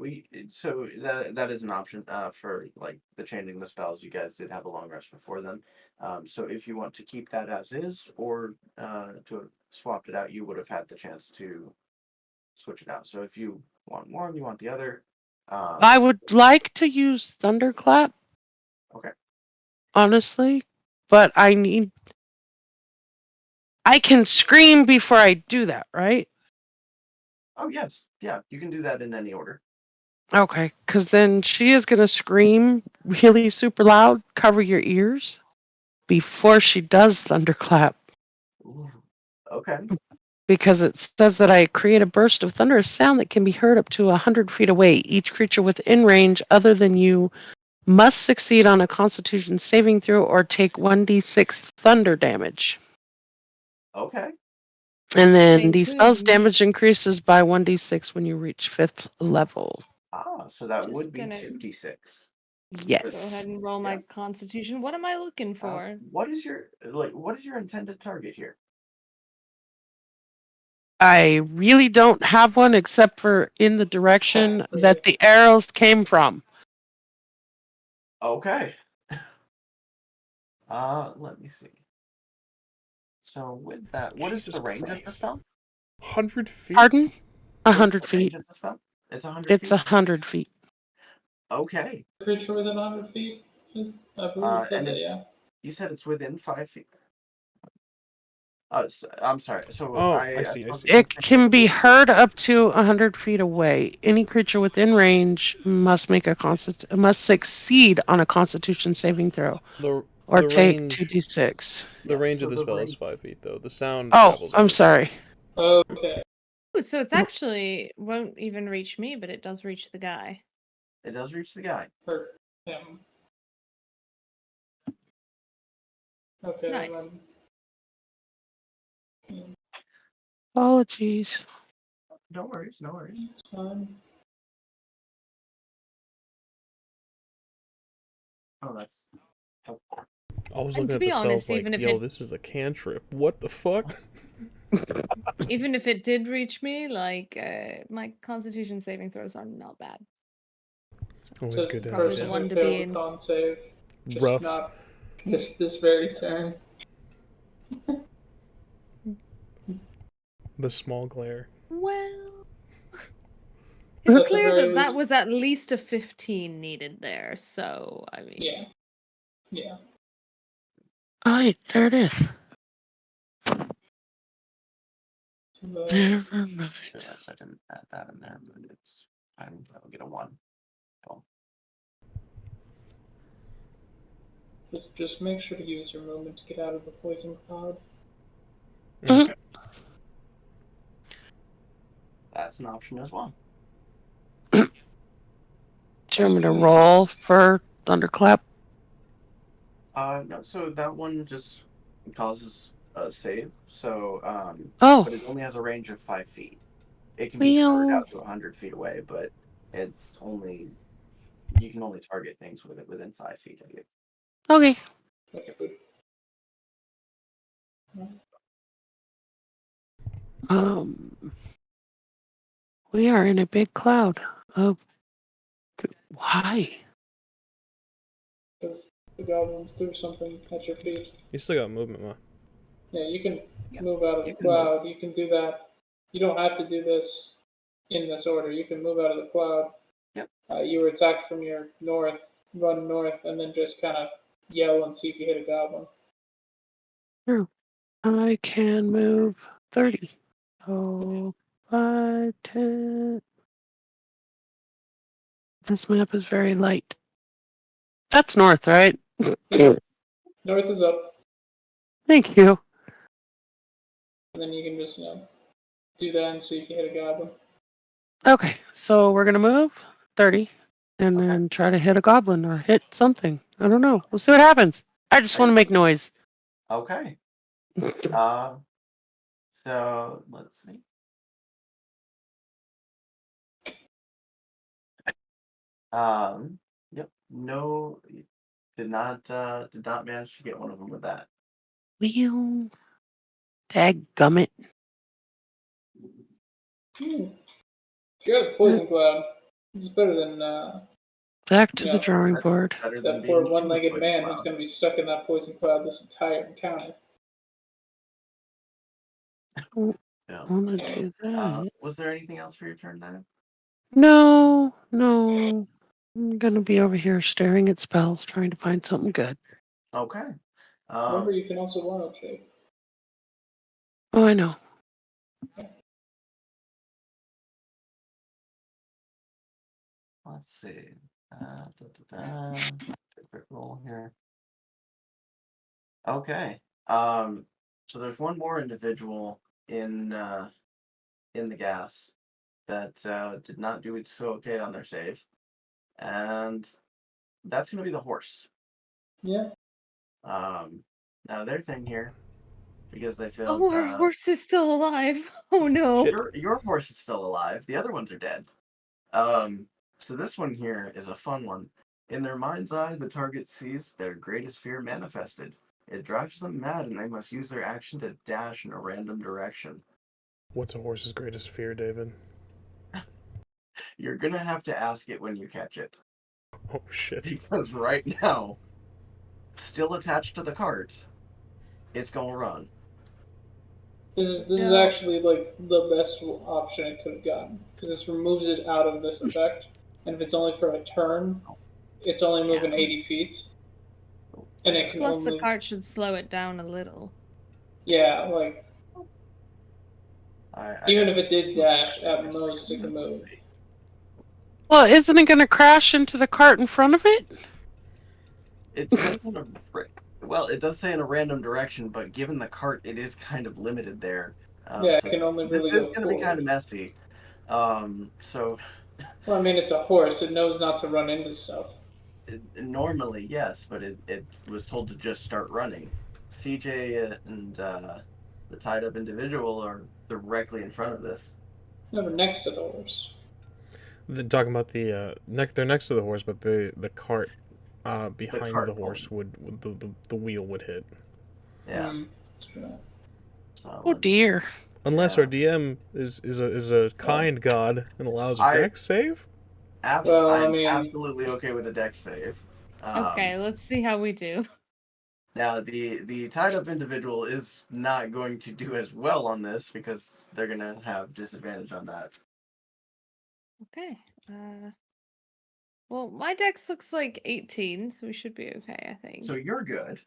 we can so that is an option for like the changing the spells. You guys did have a long rest before then. So if you want to keep that as is or to have swapped it out, you would have had the chance to switch it out. So if you want one, you want the other. I would like to use Thunderclap. Okay. Honestly, but I can scream before I do that, right? Oh yes, yeah, you can do that in any order. Okay, because then she is going to scream really super loud, cover your ears, before she does Thunderclap. Ooh, okay. Because it says that I create a burst of thunderous sound that can be heard up to 100 feet away. Each creature within range other than you must succeed on a Constitution saving throw or take 1d6 thunder damage. Okay. And then They the spell's could. damage increases by 1d6 when you reach 5th level. Ah, so that Just would be gonna 2d6. Yes. Go ahead and roll my Constitution. What am I looking for? What is your intended target here? I really don't have one except for in the direction that the arrows came from. Okay. Let me see. So with that, what is Jesus the range of the Christ. spell? 100 feet? Pardon? What is 100 the feet. range of the spell? It's 100 It's feet. 100 feet. Okay. Creature within 100 feet? I believe it said And that, yeah. you said it's within 5 feet. I'm sorry. So Oh, I see. It can be heard up to 100 feet away. Any creature within range must make a must succeed on a Constitution saving throw or the take range 2d6. the Yeah, range so of the the spell is range- 5 feet though. The sound Oh, travels. I'm 100 sorry. Okay. Ooh, so it's actually won't even reach me, but it does reach the guy. It does reach the guy. For him. Okay. Nice. Apologies. No worries. No worries. Fine. Oh, that's. Oh, I was And looking to at be the honest, spells like, even if yo, it this is a cantrip. What the fuck? even if it did reach me, like my Constitution saving throws are not bad. Always Says good the to have person the one who to be failed in. the con save. Just Rough. not this very turn. The small glare. Well, it's At the clear very that that least- was at least a 15 needed there. So I mean, Yeah. Yeah. Alright, there it is. But Never mind. realized I didn't add that in there, but it's. I'll get a 1. Cool. just make sure to use your movement to get out of the poison cloud. That's an option as well. Do you want me to roll for Thunderclap? No. So that one just causes a save. So Oh, but it only has a range of 5 feet. It can be heard well, out to 100 feet away, but it's only you can only target things within 5 feet of you. okay. Okay. We are in a big cloud. Oh, why? Because the goblins threw something at your feet. You still got movement, man. Yeah, you can Yeah. move out of You the can move. cloud. You can do that. You don't have to do this in this order. You can move out of the cloud. Yep. You were attacked from your north, run north, and then just kind of yell and see if you hit a goblin. True. I can move 30. Oh, 5, 10. This map is very light. That's north, right? North is up, Thank you. and then you can just do that and see if you hit a goblin. Okay, so we're gonna move 30 and Okay. then try to hit a goblin or hit something. I don't know. We'll see what happens. I just want to make noise. Okay. So let's see. Yep. No, did not manage to get one of them with that. Well, dadgummit. You got a poison cloud. It's better than Back to the Yeah. drawing board. Better than that being poor in the one-legged poison man cloud. who's going to be stuck in that poison cloud this entire encounter. Yeah. I want to do that. Was there anything else for your turn, then? No. I'm gonna be over here staring at spells, trying to find something good. Okay. Remember, you can also wild shape. Oh, I know. Let's see. Quick roll here. Okay. So there's one more individual in the gas that did not do it so okay on their save, and that's going to be the horse. Yeah. Now their thing here, because they failed. Oh, our horse is still alive. Oh no. Your horse is still alive. The other ones are dead. So this one here is a fun one. In their mind's eye, the target sees their greatest fear manifested. It drives them mad, and they must use their action to dash in a random direction. What's a horse's greatest fear, David? You're gonna have to ask it when you catch it, Oh shit. because right now, still attached to the cart, it's gonna run. This is actually like the best option it could have gotten, because this removes it out of this effect, and if it's only for a turn, it's only moving 80 feet, and it can Plus, only the cart should slow it down a little. like I even if it did dash, at most it can move. Well, isn't it gonna crash into the cart in front of it? It says it does say in a random direction, but given the cart, it is kind of limited there. Yeah, so it can only really this is go going to be forward. kind of messy. So Well, I mean, it's a horse. It knows not to run into stuff. normally, yes, but it was told to just start running. CJ and the tied up individual are directly in front of this. Never next to the horse. They're talking about the they're next to the horse, but the cart behind cart the horse would the wheel would hit. Yeah. That's right. So Oh dear. Unless Yeah. our DM is a kind god and allows a I- dex save. Well, I I'm mean- absolutely okay with a dex save. Okay, let's see how we do. Now, the tied up individual is not going to do as well on this because they're going to have disadvantage on that. Okay. Well, my dex looks like 18, so we should be okay, I think. So you're good.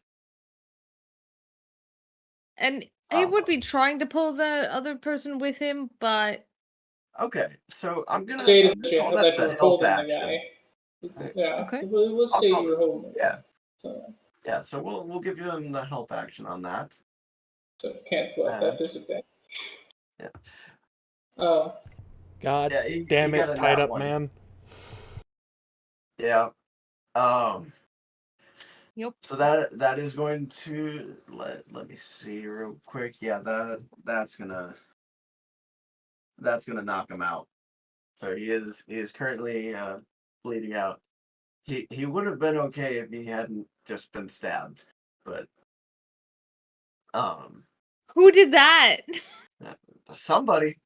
And he would be trying to pull the other person with him, but Okay, so I'm going State to it call that that you the were help holding the action. guy. Yeah. Okay. We'll I'll say call you were holding. Yeah. So, Yeah, so we'll give you the help action on that. so cancel out that disadvantage. Yeah. Oh. God Yeah, damn you it, got a tied nat up one. man. Yeah. Yep. So that is going to let me see real quick. Yeah, that's gonna knock him out. So he is currently bleeding out. He would have been okay if he hadn't just been stabbed, but Who did that? somebody.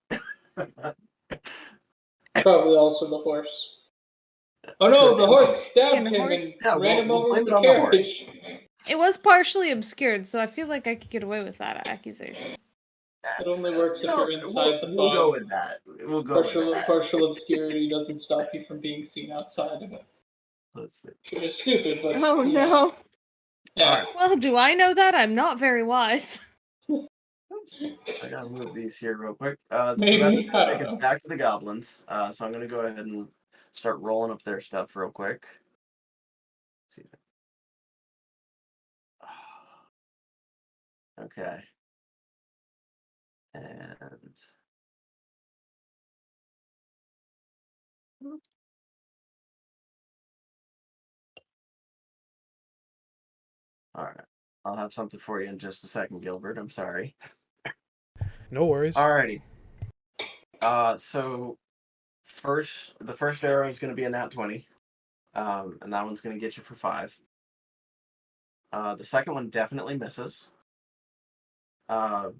Probably also the horse. Oh no, the horse stabbed Fucking him horse. and Yeah, ran him we'll over blame with it the on the horse. carriage. It was partially obscured, so I feel like I could get away with that accusation. It only works if you're inside the We'll go fog. with that. We'll go with that. Partial obscurity doesn't stop you from being seen outside of it. Let's see. Which is stupid, but Oh you know. no. Yeah. Alright. Well, do I know that? I'm not very wise. I gotta move these here real quick. So Maybe, that is I gonna don't take us know. back to the goblins. So I'm gonna go ahead and start rolling up their stuff real quick. Excuse me. Okay. And all right. I'll have something for you in just a second, Gilbert. I'm sorry. No worries. Alrighty. So the first arrow is going to be a nat 20. And that one's going to get you for 5. The second one definitely misses. Excuse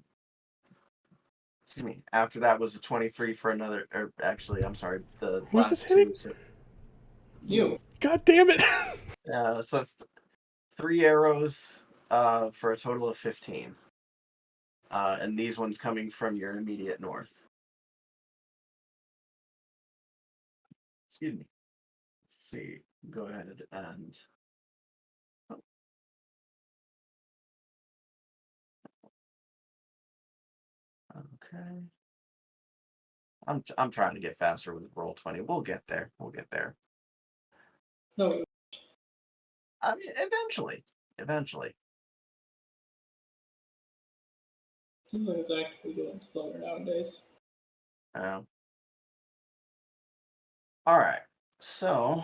me. After that was a 23 for another. Or actually, I'm sorry. The Who's last this hitting? two. You. God damn it! So 3 arrows for a total of 15. And these ones coming from your immediate north. Excuse me. Let's see. Go ahead and. Okay. I'm trying to get faster with Roll20. We'll get there. We'll get there. No, I mean, eventually. Eventually. seems like it's actually going slower nowadays. All right. So,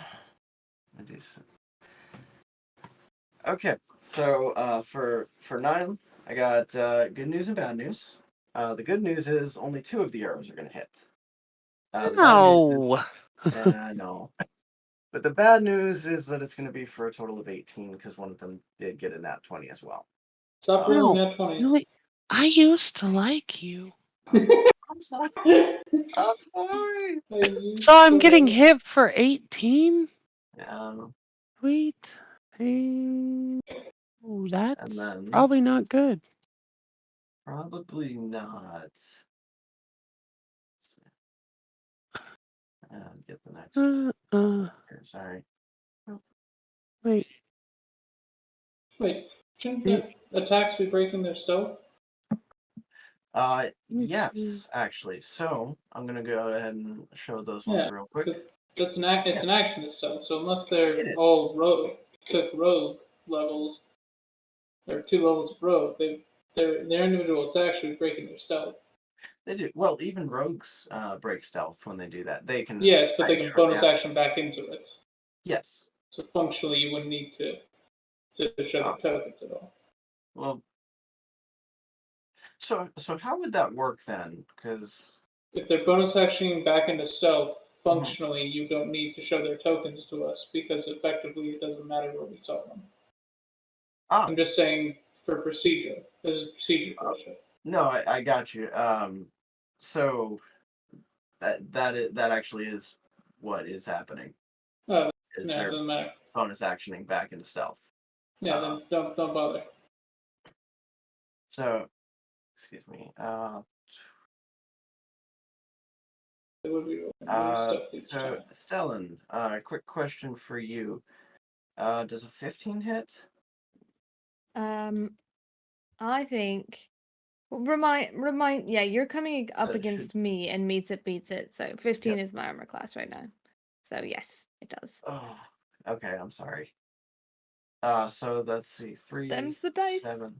okay. So for NIAM, I got good news and bad news. The good news is only 2 of the arrows are going to hit. The bad news is, I know. But the bad news is that it's going to be for a total of 18 because one of them did get a nat 20 as well. Stop rolling that 20. Really? I used to like you. I'm sorry. I'm sorry. So I'm getting hit for 18? Sweet. Ooh, that's then- probably not good. Probably not. Get the next. Here, sorry. Wait. Wait, shouldn't the attacks be breaking their stealth? Yes, actually. So I'm gonna go ahead and show those ones Yeah, real quick. because it's an action to stealth. So unless It they're is. all rogue levels, or 2 levels of rogue, their individual attacks should be breaking their stealth. They do. Well, even rogues break stealth when they do that. They can. Yes, but they can shrug bonus down. action back into it. Yes. So functionally, you wouldn't need to show the tokens at all. Well. So how would that work then? Because If they're bonus actioning back into stealth, functionally, you don't need to show their tokens to us because effectively it doesn't matter where we saw them. I'm just saying for procedure. This is procedure bullshit. No, I got you. So that actually is what is happening. Oh, Is no, it they're doesn't matter. bonus actioning back into stealth. Yeah, then don't bother. So, excuse me. It would be So each time. Stellan, quick question for you. Does a 15 hit? I think. Well, remind. Yeah, you're coming up So it against me, and meets it beats it. So 15 is my armor class right now. So yes, it does. Oh, okay. I'm sorry. So let's see. 3, Them's the dice. 7,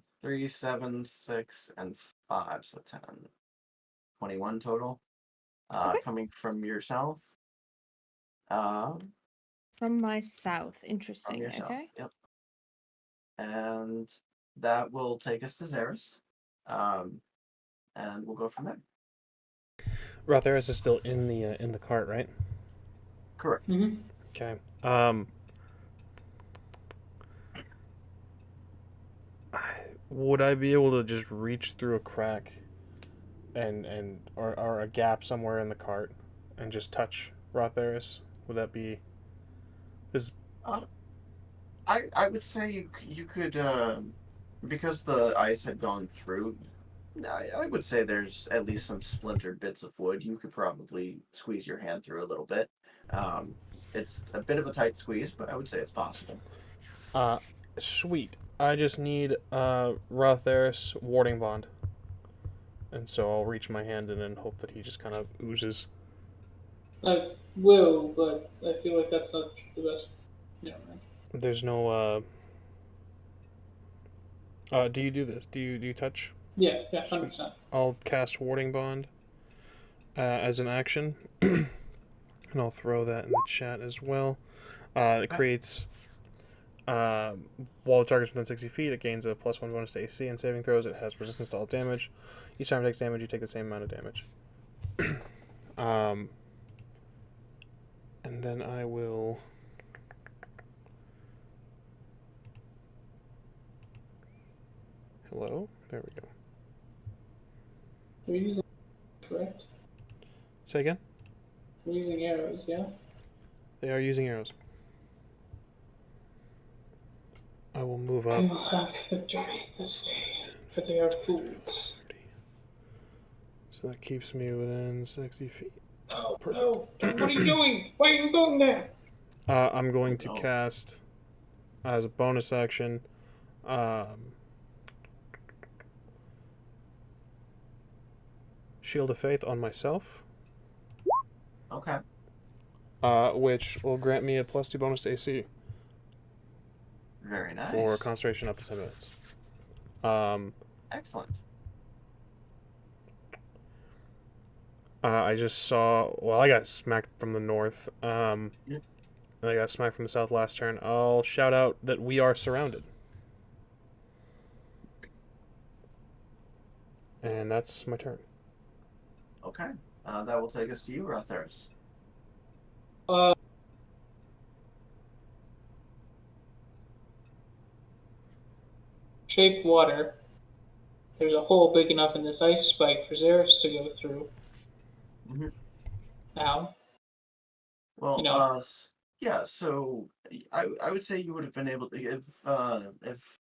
6, and 5. So 10. 21 total. Okay. Coming from your south. From my south. Interesting. From your south. Okay. Yep. And that will take us to ZERRIS. And we'll go from there. RA-THERIS is still in the cart, right? Correct. Mm-hmm. Okay. Would I be able to just reach through a crack or a gap somewhere in the cart and just touch RA-THERIS? Would that be I would say you could because the ice had gone through. I would say there's at least some splintered bits of wood. You could probably squeeze your hand through a little bit. It's a bit of a tight squeeze, but I would say it's possible. Sweet. I just need RA-THERIS warding bond. And so I'll reach my hand in and hope that he just kind of oozes. I will, but I feel like that's not the best. Yeah, man. There's no. Do you do this? Do you touch? Yeah, 100%. I'll cast Warding Bond as an action, and I'll throw that in the chat as well. It creates. While the target's within 60 feet, it gains a +1 bonus to AC and saving throws. It has resistance to all damage. Each time it takes damage, you take the same amount of damage. And then I will. Hello? There we go. We're using, correct? Say again? We're using arrows, yeah? They are using arrows. I will move up. I will have victory this day, for they are fools. So that keeps me within 60 feet. Oh, Perfect. no! What are you doing? Why are you going there? I'm going to cast, as a bonus action, Shield of Faith on myself. Okay. Which will grant me a +2 bonus to AC. Very nice. For concentration up to 10 minutes. Excellent. I just saw. Well, I got smacked from the north. Yep. I got smacked from the south last turn. I'll shout out that we are surrounded. And that's my turn. Okay. That will take us to you, RA-THERIS. Shape water. There's a hole big enough in this ice spike for ZERRIS to go through. Mhm. Now, Well, You know. yeah. So I would say you would have been able to if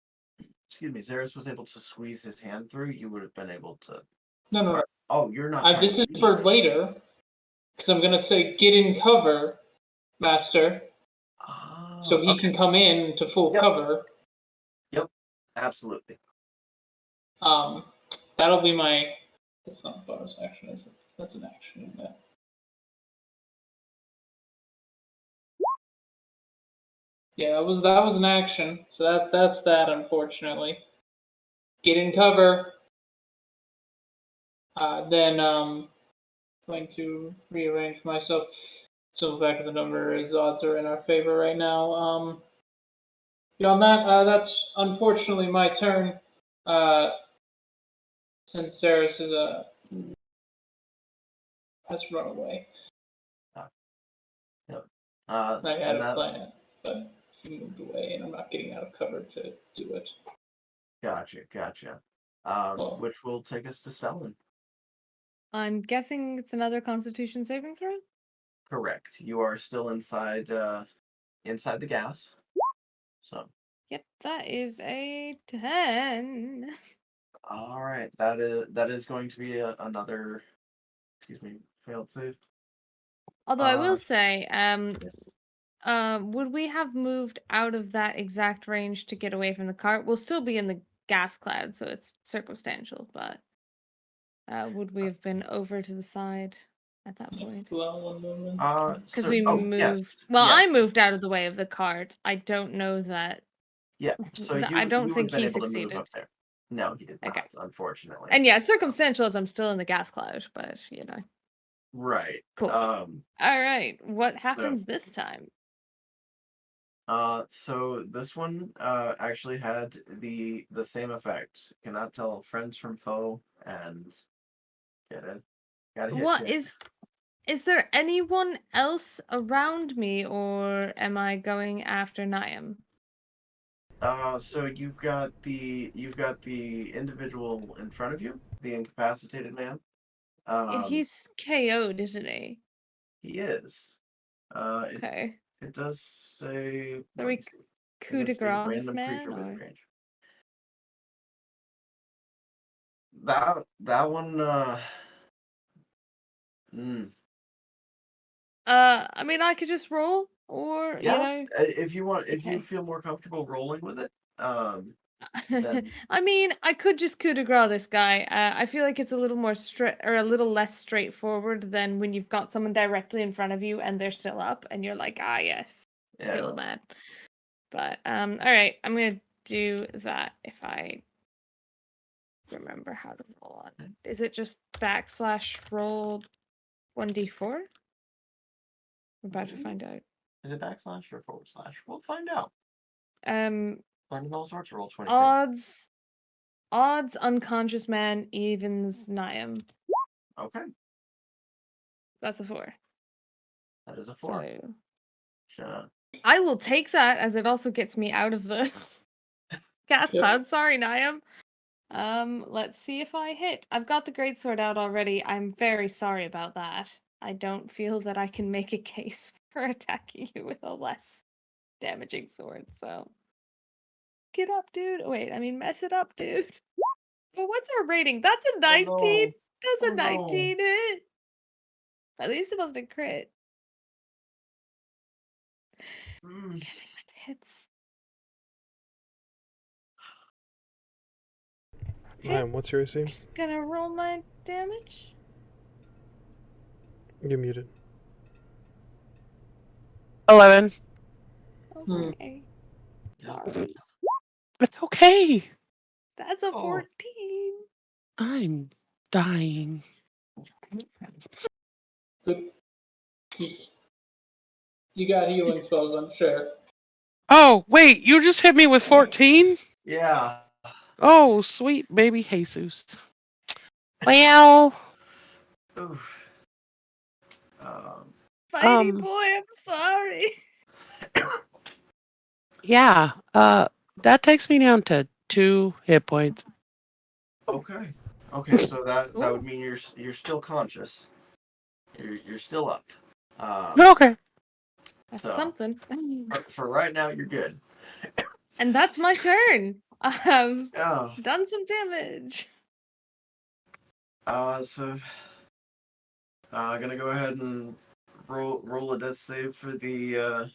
excuse me, ZERRIS was able to squeeze his hand through, you would have been able to. no. Oh, you're not. trying This to is leave. for later, because I'm gonna say get in cover, Master, so he Okay. can come in to full Yep. cover. Absolutely. That'll be my. That's not a bonus action, is it? That's an action. Yeah. Yeah, that was an action. So that's that. Unfortunately, get in cover. Then going to rearrange myself. So the fact of the number is odds are in our favor right now. Beyond that, that's unfortunately my turn. Since ZERRIS is has run away. Yep. I had and a that, plan, but he moved away, and I'm not getting out of cover to do it. Gotcha. Well. Which will take us to STELLAN. I'm guessing it's another Constitution saving throw. Correct. You are still inside the gas. So. Yep, that is a 10. All right. That is going to be another. Excuse me. Failed save. Although I will Uh, say, Yes. would we have moved out of that exact range to get away from the cart? We'll still be in the gas cloud, so it's circumstantial, but would we have been over to the side at that point? Well, one movement. Because So, we yes. moved. Well, Yeah. I moved out of the way of the cart. I don't know that. Yeah. So I don't you would think have been he able to move succeeded. up there. No, he did Okay. not, unfortunately. And yeah, circumstantial as I'm still in the gas cloud, but you know. Right. Cool. All right. What happens this time? So this one actually had the same effect. Cannot tell friends from foe, and get it. Gotta hit What shit. is there anyone else around me, or am I going after NIAM? So you've got the individual in front of you, the incapacitated man. He's KO'd, isn't he? He is. Okay. It does say. Are we coup de against a grace random man? creature within Or... range. That one. I mean, I could just roll, or Yeah. you know. If you want, if you Okay. feel more comfortable rolling with it, then I mean, I could just coup de grace this guy. I feel like it's a little more a little less straightforward than when you've got someone directly in front of you and they're still up, and you're like, ah, yes, yeah. kill a man. But all right, I'm gonna do that if I remember how to roll on it. Is it just /roll 1d4? We're about to find out. Is it / or /? We'll find out. Um, Learning all sorts of roll 20 things. odds, unconscious man, evens, NIAM. Okay, That's a 4. that is a 4. So Shut up. I will take that as it also gets me out of the gas Yep. cloud. Sorry, Niam. Let's see if I hit. I've got the greatsword out already. I'm very sorry about that. I don't feel that I can make a case for attacking you with a less damaging sword, so get up, dude. Wait, I mean mess it up, dude. Well, what's our rating? That's a 19. That's a Oh, no. 19 hit. At least it wasn't a crit. Mm. Guessing with hits. Ryan, what's your AC? Just gonna roll my damage. You're muted. 11. Okay. Sorry. It's okay. That's a Oh. 14. I'm dying. But you got healing spells, I'm sure. Oh, wait, you just hit me with 14? Yeah. Oh, sweet baby Jesus. Well, Oof. Fighty Um, boy, I'm sorry. yeah, that takes me down to 2 hit points. Okay. Okay, so that Ooh. would mean you're still conscious. You're still up. Okay. That's So- something. For right now, you're good. And that's my turn. I have Oh. done some damage. So gonna go ahead and roll a death save for the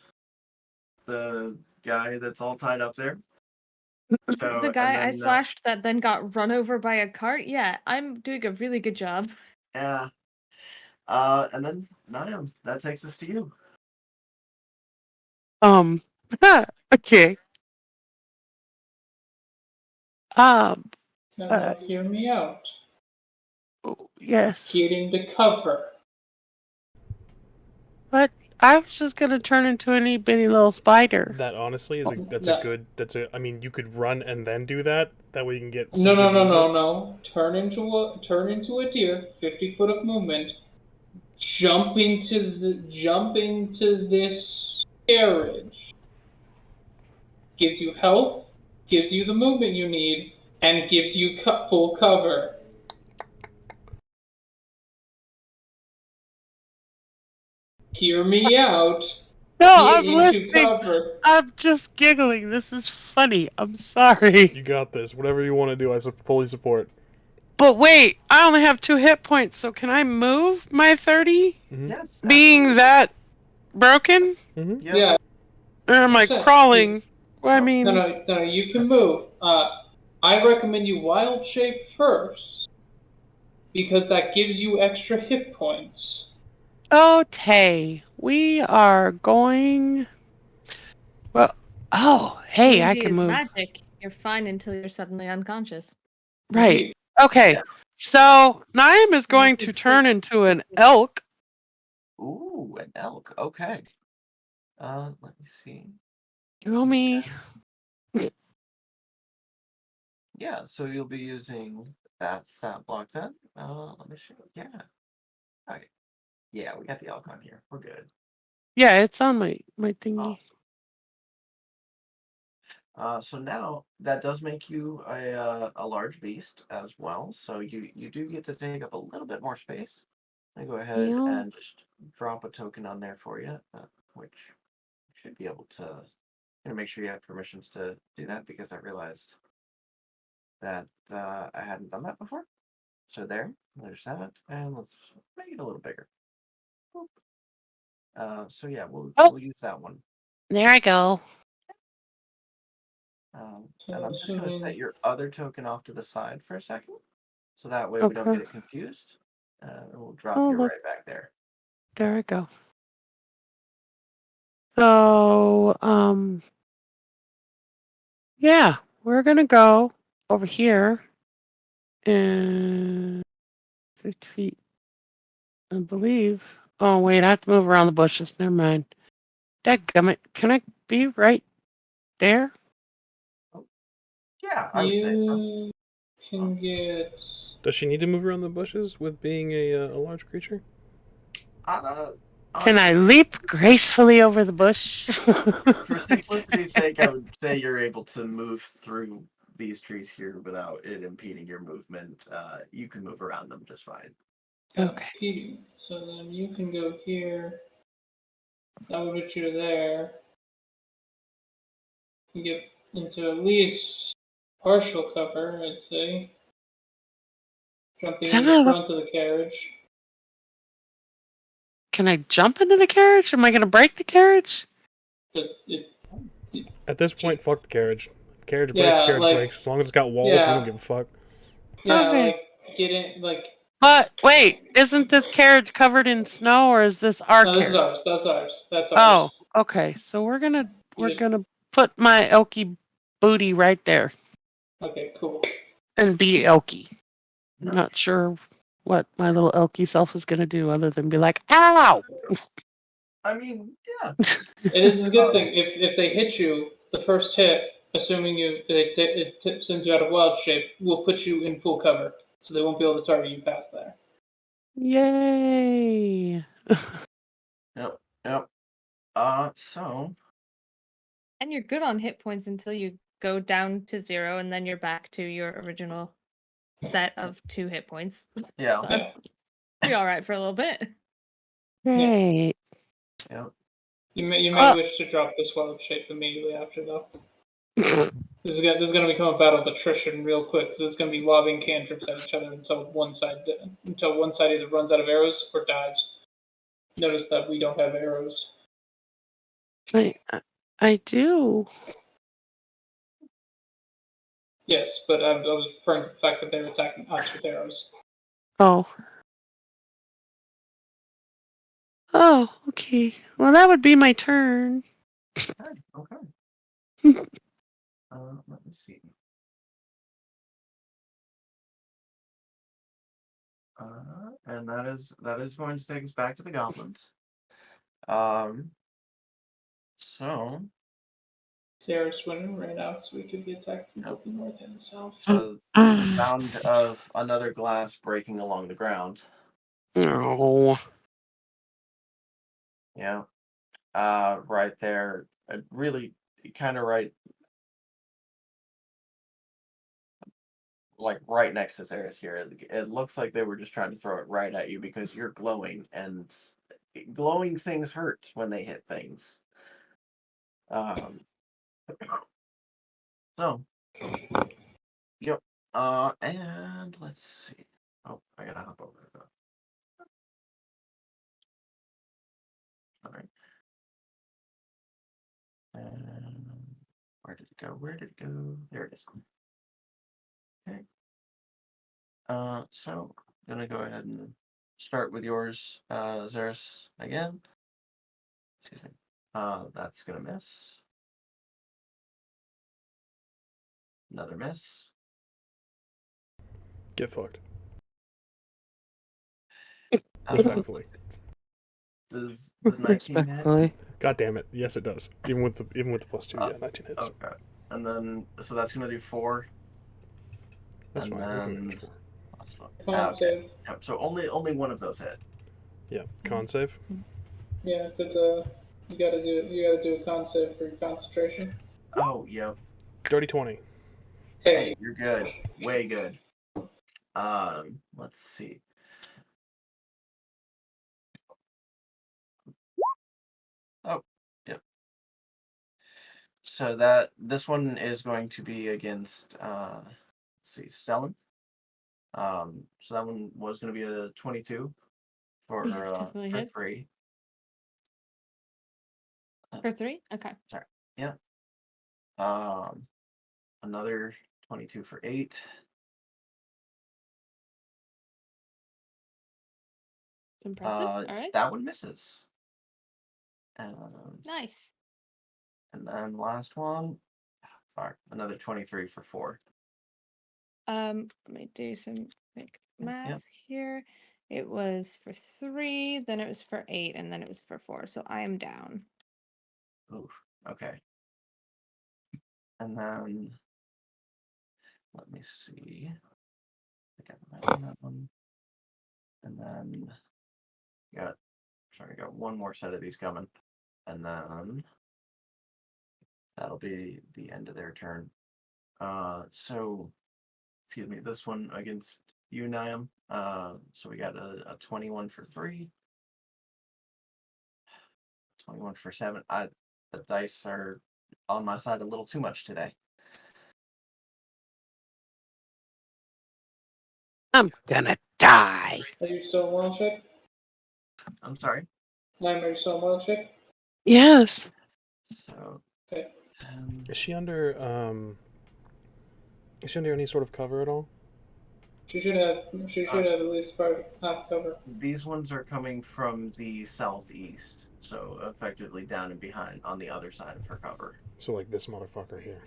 guy that's all tied up there. So, The guy I and then, slashed that then got run over by a cart? Yeah, I'm doing a really good job. yeah. And then Niam, that takes us to you. Okay. Now, hear me out. Yes. Getting to cover. But I was just gonna turn into an itty bitty little spider. That honestly is I mean, you could run and then do that. That way you can get some No, good movement. no. Turn into a deer. 50 foot of movement. Jump into this carriage. Gives you health. Gives you the movement you need, and gives you full cover. Hear me out. No, Get I'm into listening. cover. I'm just giggling. This is funny. I'm sorry. You got this. Whatever you want to do, I fully support. But wait, I only have 2 hit points, so can I move my 30? Mm-hmm. Yes. Being that broken? Mm-hmm. Yep. Yeah. Or am I Sure. crawling? Well, I No, mean, No, you can move. I recommend you wild shape first, because that gives you extra hit points. okay. We are going. Well, oh, hey, I D&D can is move. magic. You're fine until you're suddenly unconscious. Right. Indeed. Okay. Yeah. So, Niam is going to It's turn good. into an elk. Ooh, an elk. Okay. Let me see. Show me. Yeah, so you'll be using that stat block then. Let me show. Yeah. Okay. Yeah, we got the elk on here. We're good. Yeah, it's on my thingy. Awesome. So now that does make you a large beast as well. So you do get to take up a little bit more space. I go ahead Yeah. and just drop a token on there for you, which should be able to make sure you have permissions to do that because I realized that I hadn't done that before. So there's that, and let's make it a little bigger. Boop. So yeah, we'll use that one. There I go. And I'm just going to set your other token off to the side for a second, so that way we don't Okay. get it confused. We'll drop Oh, you look. right back there. There I go. So, Yeah, we're gonna go over here and 50 feet, I believe. Oh wait, I have to move around the bushes. Never mind. Dadgummit, can I be right there? Yeah, I would say so. You can get. Does she need to move around the bushes with being a large creature? Can I Honestly, leap gracefully over the bush? for simplicity's sake, I would say you're able to move through these trees here without it impeding your movement. You can move around them just fine. Okay. Competing. So then you can go here. That would put you there. You get into at least partial cover, I'd say. Jumping in the front of the carriage. Can I jump into the carriage? Am I gonna break the carriage? At this point, fuck the carriage. Carriage breaks, Yeah, carriage like- breaks. As long as it's got walls, we yeah. don't give a fuck. Yeah, Okay. like get in, like. But wait, isn't this carriage covered in snow, or is this our No, this is carriage? ours. That's ours. That's ours. Oh, okay. So we're You just- gonna put my elky booty right there Okay, cool. and be elky. Nice. Not sure what my little elky self is gonna do other than be like, "Ow!" I mean, yeah. It is a good thing if they hit you the first hit, assuming it sends you out of wild shape, will put you in full cover, so they won't be able to target you past there. Yay! Yep. So And you're good on hit points until you go down to 0, and then you're back to your original set of 2 hit points. yeah. So Yeah. be all right for a little bit. Great. Yep. You may wish to drop this wild shape immediately after though. This is gonna become a battle of attrition real quick because it's gonna be lobbing cantrips at each other until one side either runs out of arrows or dies. Notice that we don't have arrows. I do. Yes, but I was referring to the fact that they're attacking us with arrows. Oh. Oh, okay. Well, that would be my turn. Okay. Let me see. And that is going to take us back to the goblins. So Sarah's winning right now, so we could be attacked from both the north and the south. the sound of another glass breaking along the ground. No. Yeah. Right there. Really kind of right next to Sarah's here. It looks like they were just trying to throw it right at you because you're glowing, and glowing things hurt when they hit things. So, yep. And let's see. Oh, I gotta hop over that. All right. And where did it go? Where did it go? There it is. Okay. So I'm gonna go ahead and start with yours, Zerris, again. Excuse me. That's gonna miss. Another miss. Get fucked. Uh, Respectfully. Does 19 hit? Respectfully. God damn it. Yes, it does. Even with the +2, yeah, 19 hits. Okay. And then, so that's gonna do 4. That's and fine. We'll go then- with 4. That's fine. Con Okay. save. Yep. So only one of those hit. Yeah. Con save. Yeah, but you gotta do a con save for your concentration. Oh, yep. Dirty 20. Hey, you're good. Way good. Let's see. Oh, yep. So this one is going to be against let's see, Stellan. So that one was going to be a 22 for Yes, definitely hits. 3. For 3? Okay. Another 22 for 8. It's impressive. All right. That one misses. Nice. And then last one, Alright, another 23 for 4. Let me do some quick math here. It was for 3, then it was for 8, and then it was for 4. So I am down. Oof. Okay. And then let me see. I got that one. And then got one more set of these coming. And then that'll be the end of their turn. So excuse me, this one against you, Niam. So we got a 21 for 3. 21 for 7. The dice are on my side a little too much today. I'm gonna die. Are you still in wild shape? I'm sorry. Lime, are you still in wild shape? Yes. So Okay. Is she under any sort of cover at all? She should have at least half cover. These ones are coming from the southeast, so effectively down and behind on the other side of her cover. So like this motherfucker here.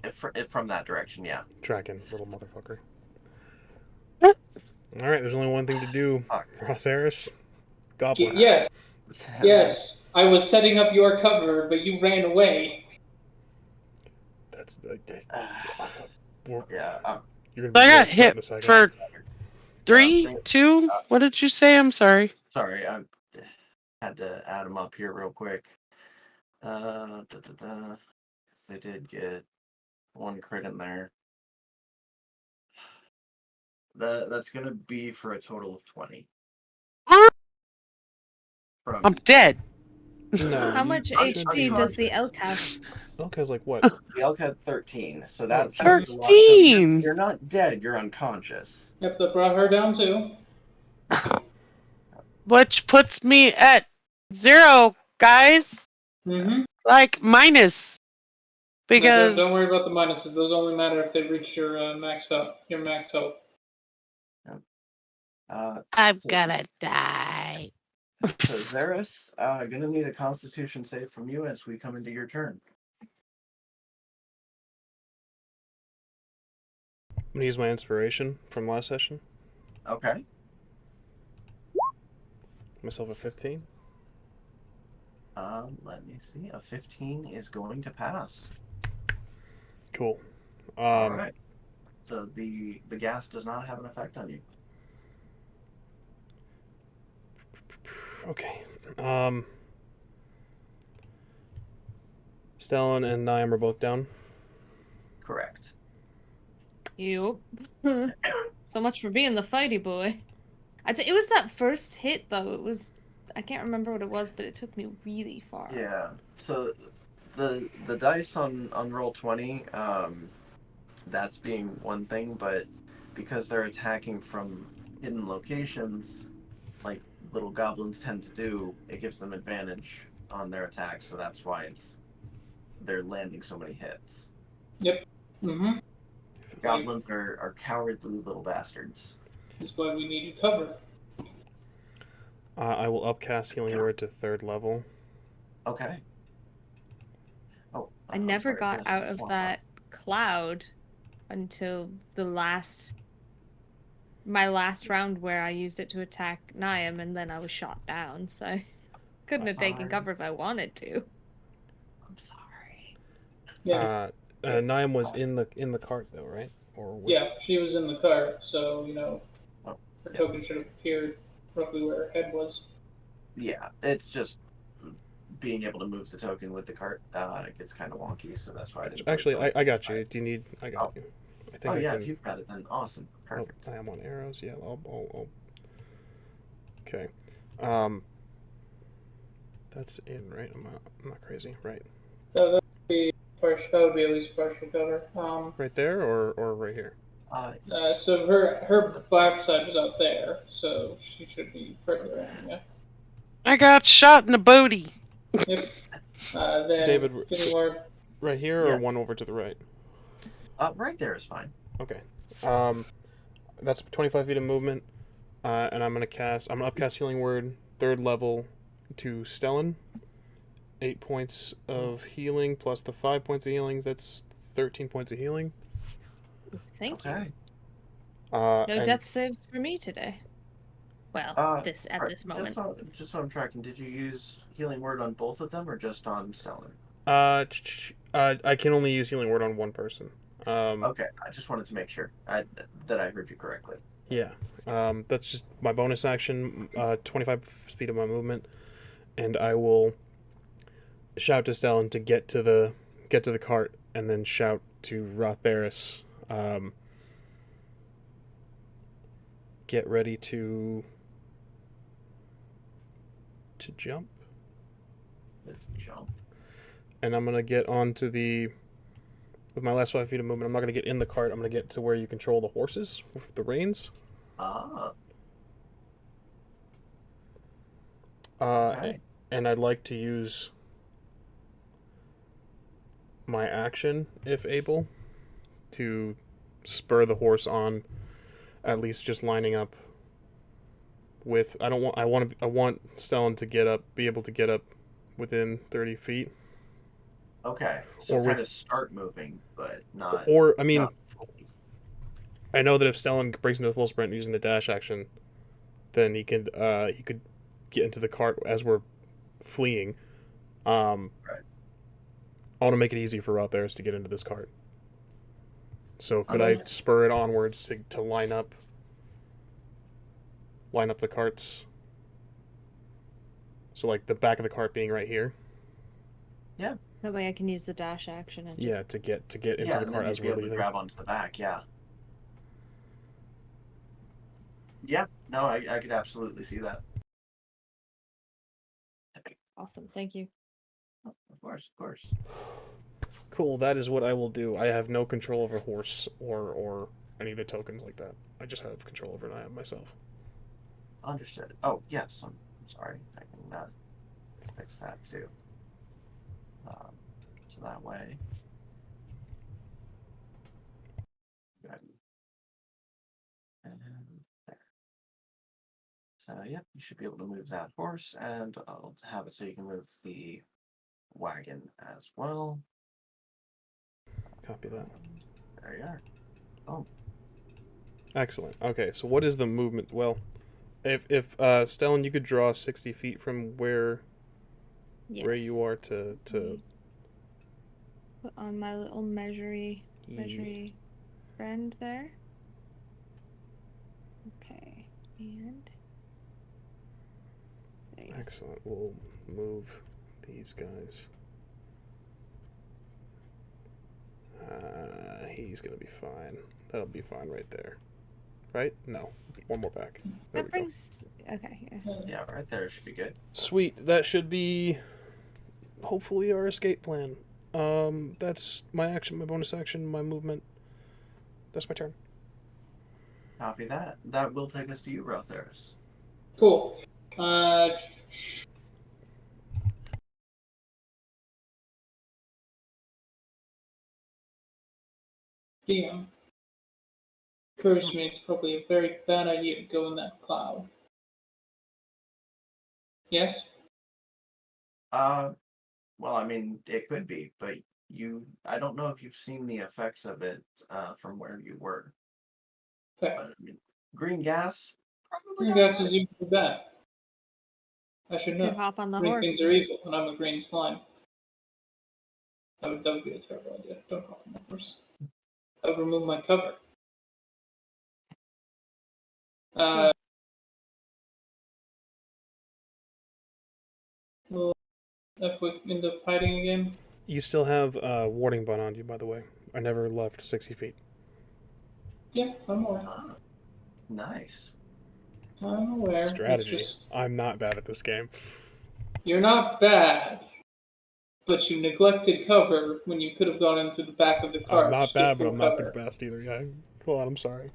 If from that direction, yeah. Tracking, little motherfucker. What? Alright, there's only one thing to do. RA-THERIS. Goblins. Yes, yes. I was setting up your cover, but you ran away. That's yeah. You're gonna I be got upset in a hit second. for 3, 2. What did you say? I'm sorry. Sorry, I had to add them up here real quick. They did get one crit in there. That's gonna be for a total of 20. I'm dead. No. How much HP does the elk have? Elk has like what? The elk had 13, so that's 13. You're not dead. You're unconscious. Yep, that brought her down too. Which puts me at 0, guys. Mm-hmm. Like minus. Because Don't worry about the minuses. Those only matter if they reach your max health. Your max health. I'm gonna die. So ZERRIS, gonna need a Constitution save from you as we come into your turn. I'm gonna use my inspiration from last session. Okay. Myself a 15. Let me see. A 15 is going to pass. Cool. All right. So the gas does not have an effect on you. Okay. Stellan and NIAM are both down. Correct. Yup. So much for being the fighty boy. It was that first hit though. It was, I can't remember what it was, but it took me really far. Yeah. So the dice on roll 20, that's being one thing, but because they're attacking from hidden locations, like little goblins tend to do, it gives them advantage on their attacks. So that's why they're landing so many hits. Yep. Mm-hmm. Goblins are cowardly little bastards. That's why we need cover. I will upcast Healing Word to 3rd level. Okay. Oh, I never got out of that cloud until my last round where I used it to attack NIAM, and then I was shot down, so I couldn't have taken cover if I wanted to. I'm sorry. Yeah. NIAM was in the cart though, right? Or Yeah, she was in the cart, so Oh, her token should have appeared roughly where her head was. Yeah, it's just being able to move the token with the cart. It gets kind of wonky, so that's why I didn't. Actually, I got you. Do you need? I got you. I think. Oh I yeah, can... if you've got it, then awesome, perfect. Oh, I am on arrows. Yeah. I'll... Okay. That's in, right? I'm not crazy, right? That would be at least partial cover. Right there, or right here? So her backside was out there, so she should be further in. Yeah. I got shot in the booty. Yep. Then David, right here, or one over to the right? Right there is fine. Okay. That's 25 feet of movement, and I'm gonna upcast Healing Word 3rd level to Stellan, 8 points of healing plus the 5 points of healing. That's 13 points of healing. Thank you. Okay. No and- death saves for me today. Well, at this moment. Just so I'm tracking, did you use Healing Word on both of them or just on Stellan? I can only use healing word on one person. Okay, I just wanted to make sure that I heard you correctly. Yeah. That's just my bonus action. 25 speed of my movement, and I will shout to Stellan to get to the cart, and then shout to RA-THERIS. Get ready to jump. Jump. And I'm gonna get onto with my last 5 feet of movement. I'm not gonna get in the cart. I'm gonna get to where you control the horses with the reins. Okay. And I'd like to use my action, if able, to spur the horse on. At least just lining up with. I want Stellan to be able to get up within 30 feet. Okay. So kind of start moving, but not. Or I mean, not fully. I know that if Stellan breaks into a full sprint using the dash action, then he could get into the cart as we're fleeing. Right. I want to make it easy for RA-THERIS to get into this cart. So could I spur it onwards to line up the carts? So like the back of the cart being right here. Yeah. That way I can use the dash action and Yeah, to get into the cart as we're leaving. Grab onto the back. Yeah. Yeah. No, I could absolutely see that. Awesome, thank you. Of course. Cool, that is what I will do. I have no control over horse or any of the tokens like that. I just have control over NIAM myself. Understood. Oh, yes. I'm sorry. I can fix that too. So that way. Good. And there. So, yep, you should be able to move that horse, and I'll have it so you can move the wagon as well. Copy that. There you are. Oh. Excellent. Okay, so what is the movement? Well, if Stellan, you could draw 60 feet from where you are to put on my little measury friend there. Okay, and there you go. Excellent. We'll move these guys. He's gonna be fine. That'll be fine right there. Right? No. One more back. There That we brings. Okay, yeah. Yeah, right there should be good. Sweet. That should be hopefully our escape plan. That's my action, my bonus action, my movement. That's my turn. Copy that. That will take us to you, RA-THERIS. Cool. DM. Occurs to me it's probably a very bad idea to go in that cloud. Yes? Well, I mean, it could be, but I don't know if you've seen the effects of it from where you were. Fair. But, I mean, green gas, probably Green not gas good. is usually bad. I should know. Could hop on the Green horse. things are evil, and I'm a green slime. That would be a terrible idea. Don't hop on the horse. I would remove my cover. Will F end up fighting again? You still have warding bun on you, by the way. I never left 60 feet. Yeah, I'm aware. Ah, nice. I'm aware. Strategy. It's just, I'm not bad at this game. you're not bad, but you neglected cover when you could have gone in through the back of the car. I'm not to get bad, but full I'm not the cover. best either. Yeah. Go on, I'm sorry.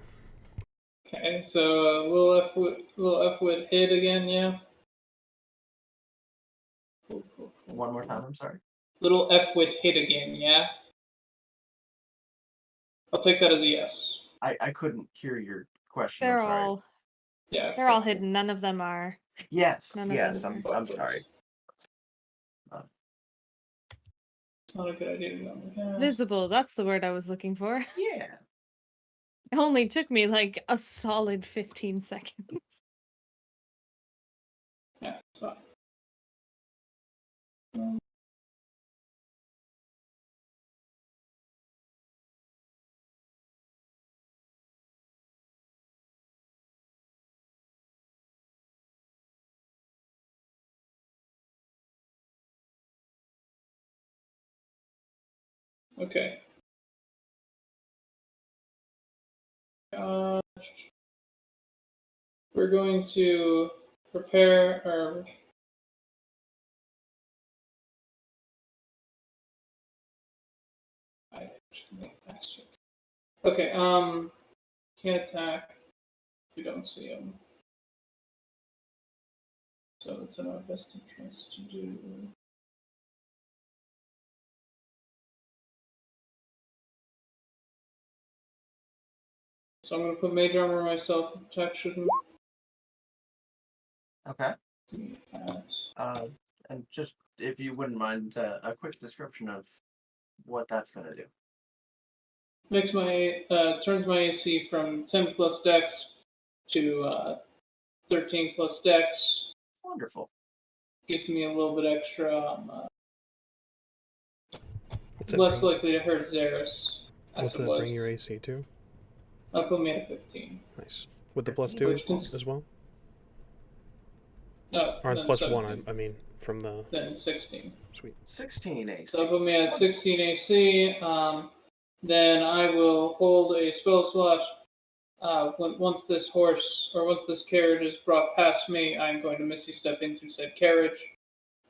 Okay, so will F would hit again, yeah? Cool. One more time, I'm sorry. Little F would hit again, yeah? I'll take that as a yes. I couldn't hear your question. They're I'm sorry. all Yeah. they're all hidden. None of them are. Yes, None of yes. them I'm sorry. It's not a good idea to go on the gas. Visible, that's the word I was looking for. Yeah. It only took me like a solid 15 seconds. Yeah, it's fine. Okay. We're going to prepare our. I should make it faster. Okay. Can't attack. We don't see him. So it's in our best interest to do. So I'm going to put Mage Armor myself in protection. Okay. At, And just if you wouldn't mind, a quick description of what that's going to do. makes my turns my AC from 10 plus Dex to 13 plus Dex. Wonderful. Gives me a little bit extra. What's that Less bring, likely to hurt Zerris. what's that bring your AC to? I'll put me at 15. Nice. With the +2 Which as well? No, Or then +1, 17. I mean, from the... Then 16. Sweet. 16 AC. So I'll put me at 16 AC. Then I will hold a spell slot. Once this horse or once this carriage is brought past me, I'm going to Misty Step into said carriage.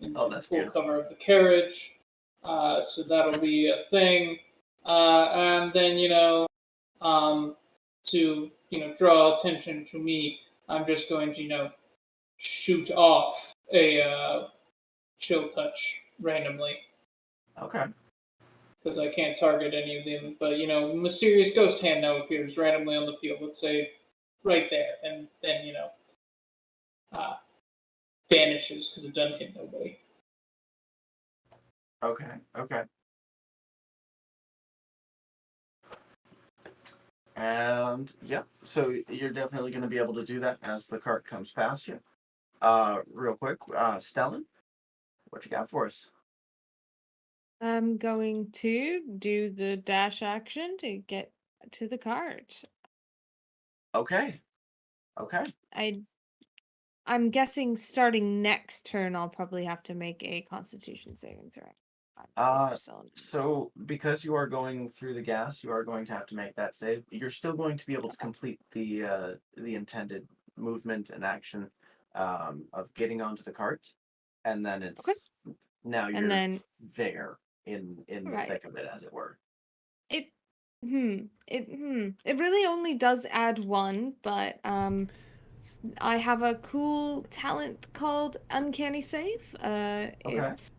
Into that's full beautiful. cover of the carriage. So that'll be a thing. And then, to, draw attention to me, I'm just going to, shoot off a chill touch randomly. Okay. Because I can't target any of them. But, mysterious ghost hand now appears randomly on the field. Let's say right there. And then, vanishes because it doesn't hit nobody. Okay. Okay. And yeah, so you're definitely going to be able to do that as the cart comes past you. Real quick, Stellan, what you got for us? I'm going to do the dash action to get to the cart. Okay. Okay. I'm guessing starting next turn I'll probably have to make a Constitution saving throw. So because you are going through the gas, you are going to have to make that save. You're still going to be able to complete the intended movement and action of getting onto the cart, and then it's now you're there in the thick of it, as it were. It really only does add one, but I have a cool talent called Uncanny Save. It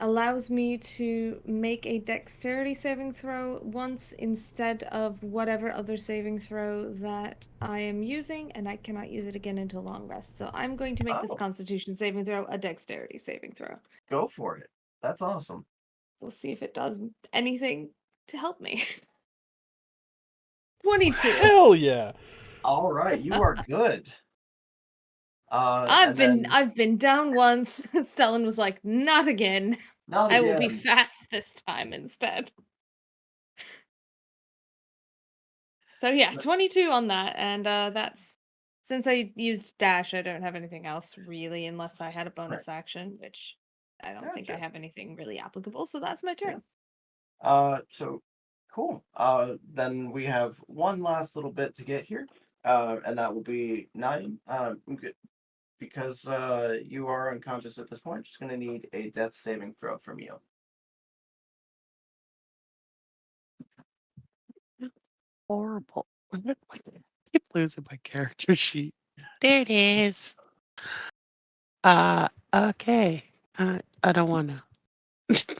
allows me to make a dexterity saving throw once instead of whatever other saving throw that I am using, and I cannot use it again until long rest. So I'm going to make this Constitution saving throw a dexterity saving throw. Go for it. That's awesome. We'll see if it does anything to help me. 22. Hell yeah! All right, you are good. I've been down once. Stellan was like, not again. Not I again. will be fast this time instead. So yeah, 22 on that, and that's since I used dash, I don't have anything else really, unless I had a bonus action, which I don't think I have anything really applicable. So that's my turn. So cool. Then we have one last little bit to get here, and that will be NIAM. Because you are unconscious at this point, just going to need a death saving throw from you. Horrible. I keep losing my character sheet. There it is. Okay. I don't want to.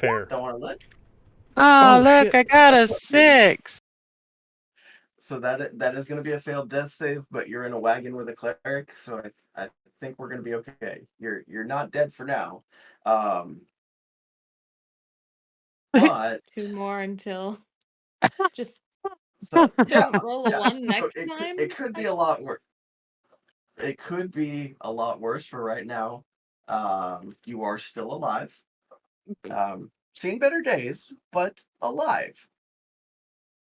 Fair. Don't want to let. Oh, look, shit. I got a 6. So that is going to be a failed death save, but you're in a wagon with a cleric, so I think we're going to be okay. You're not dead for now. but 2 more until just so, don't roll a 1 so next it, time. it could be a lot worse. It could be a lot worse for right now. You are still alive. Seen better days, but alive.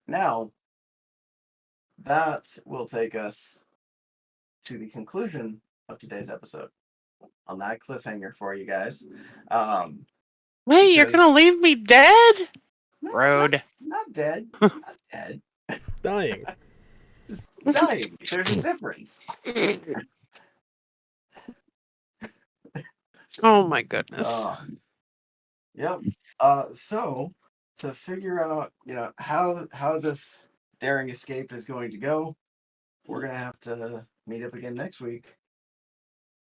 Now, that will take us to the conclusion of today's episode. On that cliffhanger for you guys. Wait, you're because- gonna leave me dead? No, Road. Not dead. Not dead. Dying. Just dying. There's a difference. Oh my goodness. Yep. So to figure out, how this daring escape is going to go, we're gonna have to meet up again next week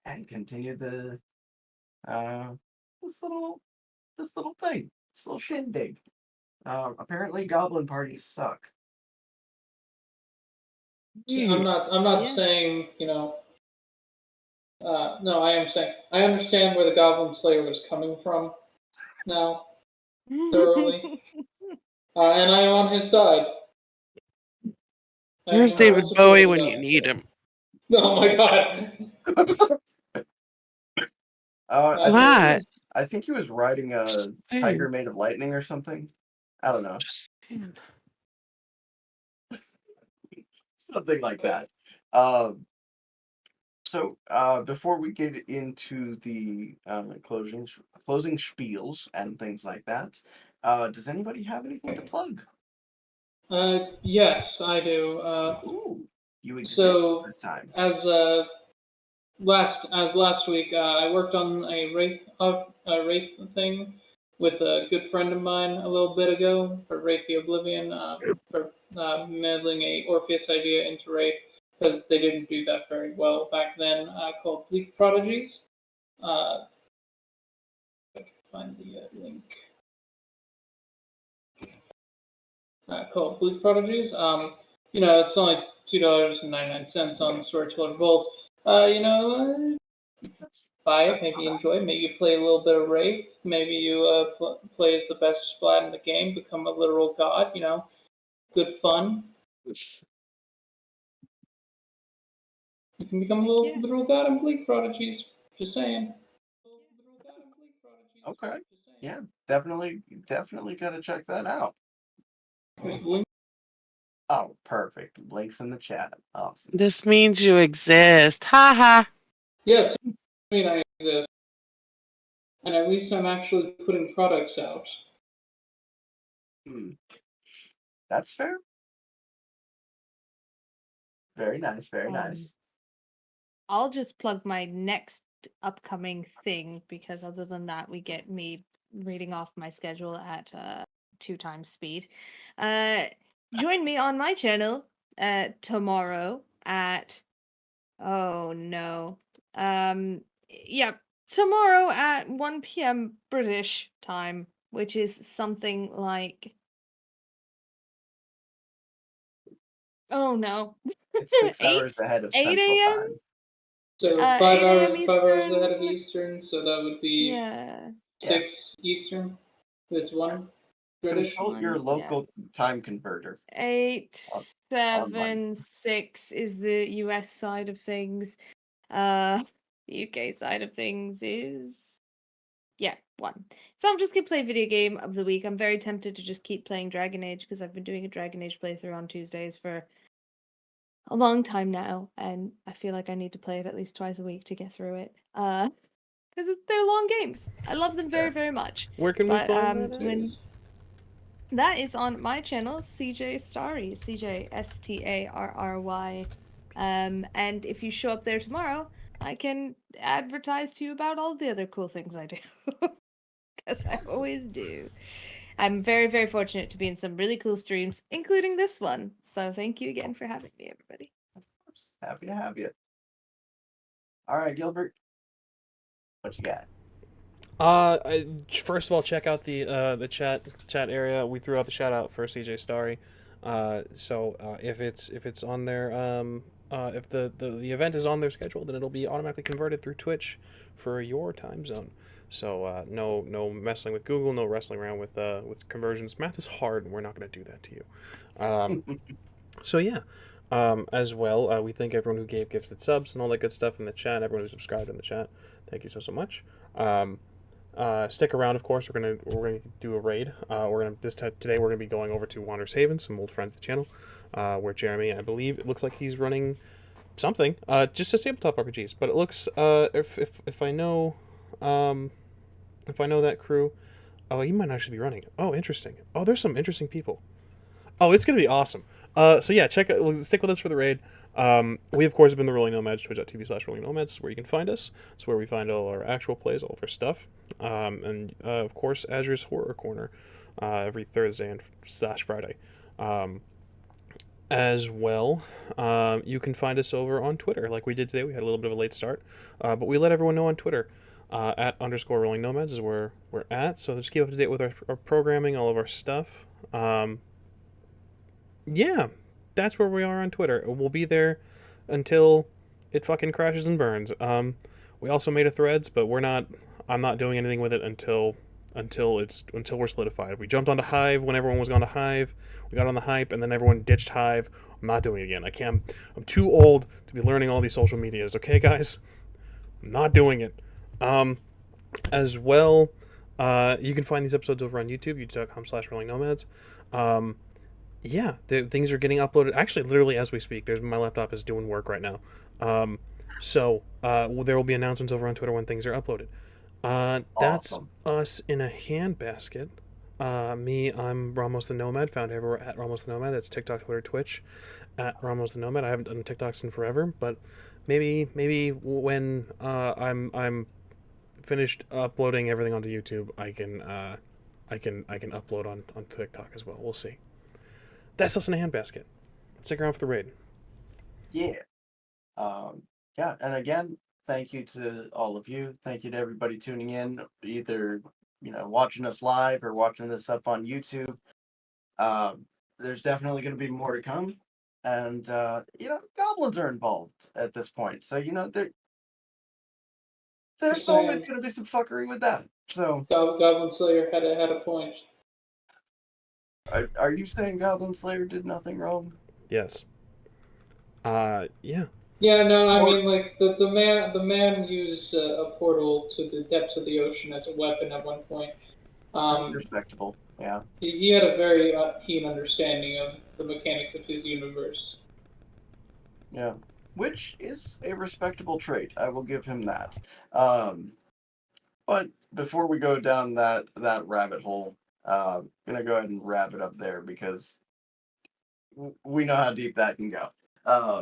and continue the this little thing, this little shindig. Apparently, goblin parties suck. I'm not Yeah. saying, no, I am saying I understand where the Goblin Slayer was coming from now, thoroughly. And I am on his side. I Where's am David full support Bowie of the when you Goblin need Slayer. him? Oh my god. What? I think he was riding a Hey, tiger made of lightning or something. I don't know. just saying. Something like that. So before we get into the closing spiels and things like that, does anybody have anything to plug? Yes, I do. Ooh, you exist So this time. as last week, I worked on a wraith thing with a good friend of mine a little bit ago for Wraith the Oblivion, for meddling a Orpheus idea into Wraith, because they didn't do that very well back then, called Bleak Prodigies. If I can find the link. Called Bleak Prodigies. It's only $2.99 on Storyteller Vault. Buy it, maybe enjoy it, maybe you play a little bit of Wraith, maybe you play as the best splat in the game, become a literal god, good fun. You can become a Yeah. literal god in Bleak Prodigies. Just saying. Okay. Yeah, definitely gotta check that out. There's the link. Oh, perfect. Links in the chat. Awesome. This means you exist. Ha ha. Yes, I mean I exist. And at least I'm actually putting products out. That's fair. Very nice. Very Um, nice. I'll just plug my next upcoming thing because other than that, we get me reading off my schedule at 2 times speed. Join me on my channel tomorrow at tomorrow at 1 p.m. British time, which is something like It's 6 hours ahead of 8 Central a.m.? Time. So it's 8 5 a.m. hours ahead Eastern. of Eastern, so that would be Yeah. 6 Eastern. It's 1 British. Consult your One, yeah. local time converter. 8, On- 7, 6 is the US side of things. The UK side of things is 1. So I'm just gonna play video game of the week. I'm very tempted to just keep playing Dragon Age because I've been doing a Dragon Age playthrough on Tuesdays for a long time now, and I feel like I need to play it at least twice a week to get through it. Because they're long games. I love them very, very much. Where can we But find that? when that is on my channel, CJSTARRY, CJSTARRY. And if you show up there tomorrow, I can advertise to you about all the other cool things I do. Because I always do. I'm very, very fortunate to be in some really cool streams, including this one. So thank you again for having me, everybody. Of course. Happy to have you. All right, Gilbert. What you got? First of all, check out the chat area. We threw out the shout out for CJ Starry. So if it's on there, if the event is on their schedule, then it'll be automatically converted through Twitch for your time zone. So no messing with Google, no wrestling around with conversions. Math is hard, and we're not going to do that to you. So yeah. As well, we thank everyone who gave gifted subs and all that good stuff in the chat. Everyone who subscribed in the chat, thank you so much. Stick around, of course. We're gonna do a raid. Today we're gonna be going over to Wander's Haven, some old friends of the channel, where Jeremy, I believe, it looks like he's running something, just a tabletop RPGs. But it looks, if I know that crew, oh, he might actually be running it. Oh, interesting. Oh, there's some interesting people. Oh, it's gonna be awesome. So yeah, stick with us for the raid. We of course have been the Rolling Nomads, twitch.tv/Rolling Nomads, where you can find us. It's where we find all our actual plays, all of our stuff. And of course, Azure's Horror Corner, every Thursday and /Friday. As well, you can find us over on Twitter, like we did today. We had a little bit of a late start, but we let everyone know on Twitter. @_Rolling Nomads is where we're at. So just keep up to date with our programming, all of our stuff. Yeah, that's where we are on Twitter. We'll be there until it fucking crashes and burns. We also made a Threads, but I'm not doing anything with it until we're solidified. We jumped onto Hive when everyone was gone to Hive. We got on the hype, and then everyone ditched Hive. I'm not doing it again. I can't. I'm too old to be learning all these social medias. Okay, guys, I'm not doing it. As well, you can find these episodes over on YouTube, youtube.com/Rolling Nomads. Yeah, things are getting uploaded. Actually, literally as we speak, my laptop is doing work right now. So there will be announcements over on Twitter when things are uploaded. That's Awesome. us in a handbasket. I'm Ramos the Nomad, found everywhere at Ramos the Nomad. That's TikTok, Twitter, Twitch, at Ramos the Nomad. I haven't done TikToks in forever, but maybe when I'm finished uploading everything onto YouTube, I can upload on TikTok as well. We'll see. That's us in a handbasket. Stick around for the raid. Yeah. Yeah, and again, thank you to all of you. Thank you to everybody tuning in, either watching us live or watching this up on YouTube. There's definitely going to be more to come, and goblins are involved at this point, so there's always going to be some fuckery with that. So, Goblin Slayer had a point. are you saying Goblin Slayer did nothing wrong? Yes. Yeah. Yeah, no, I mean, like, the man used a portal to the depths of the ocean as a weapon at one point. That's respectable. Yeah. He had a very keen understanding of the mechanics of his universe. Yeah. Which is a respectable trait. I will give him that. But before we go down that rabbit hole, I'm gonna go ahead and wrap it up there because we know how deep that can go.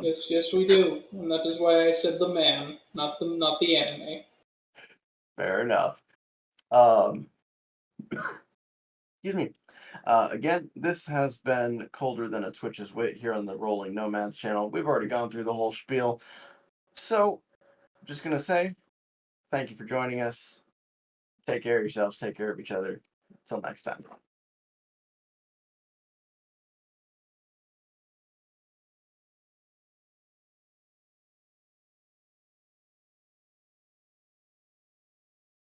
Yes, we do, and that is why I said the man, not the anime. Fair enough. Excuse me. Again, this has been Colder Than a Twitch's Wit here on the Rolling Nomads channel. We've already gone through the whole spiel. So, I'm just going to say, thank you for joining us. Take care of yourselves. Take care of each other. Until next time.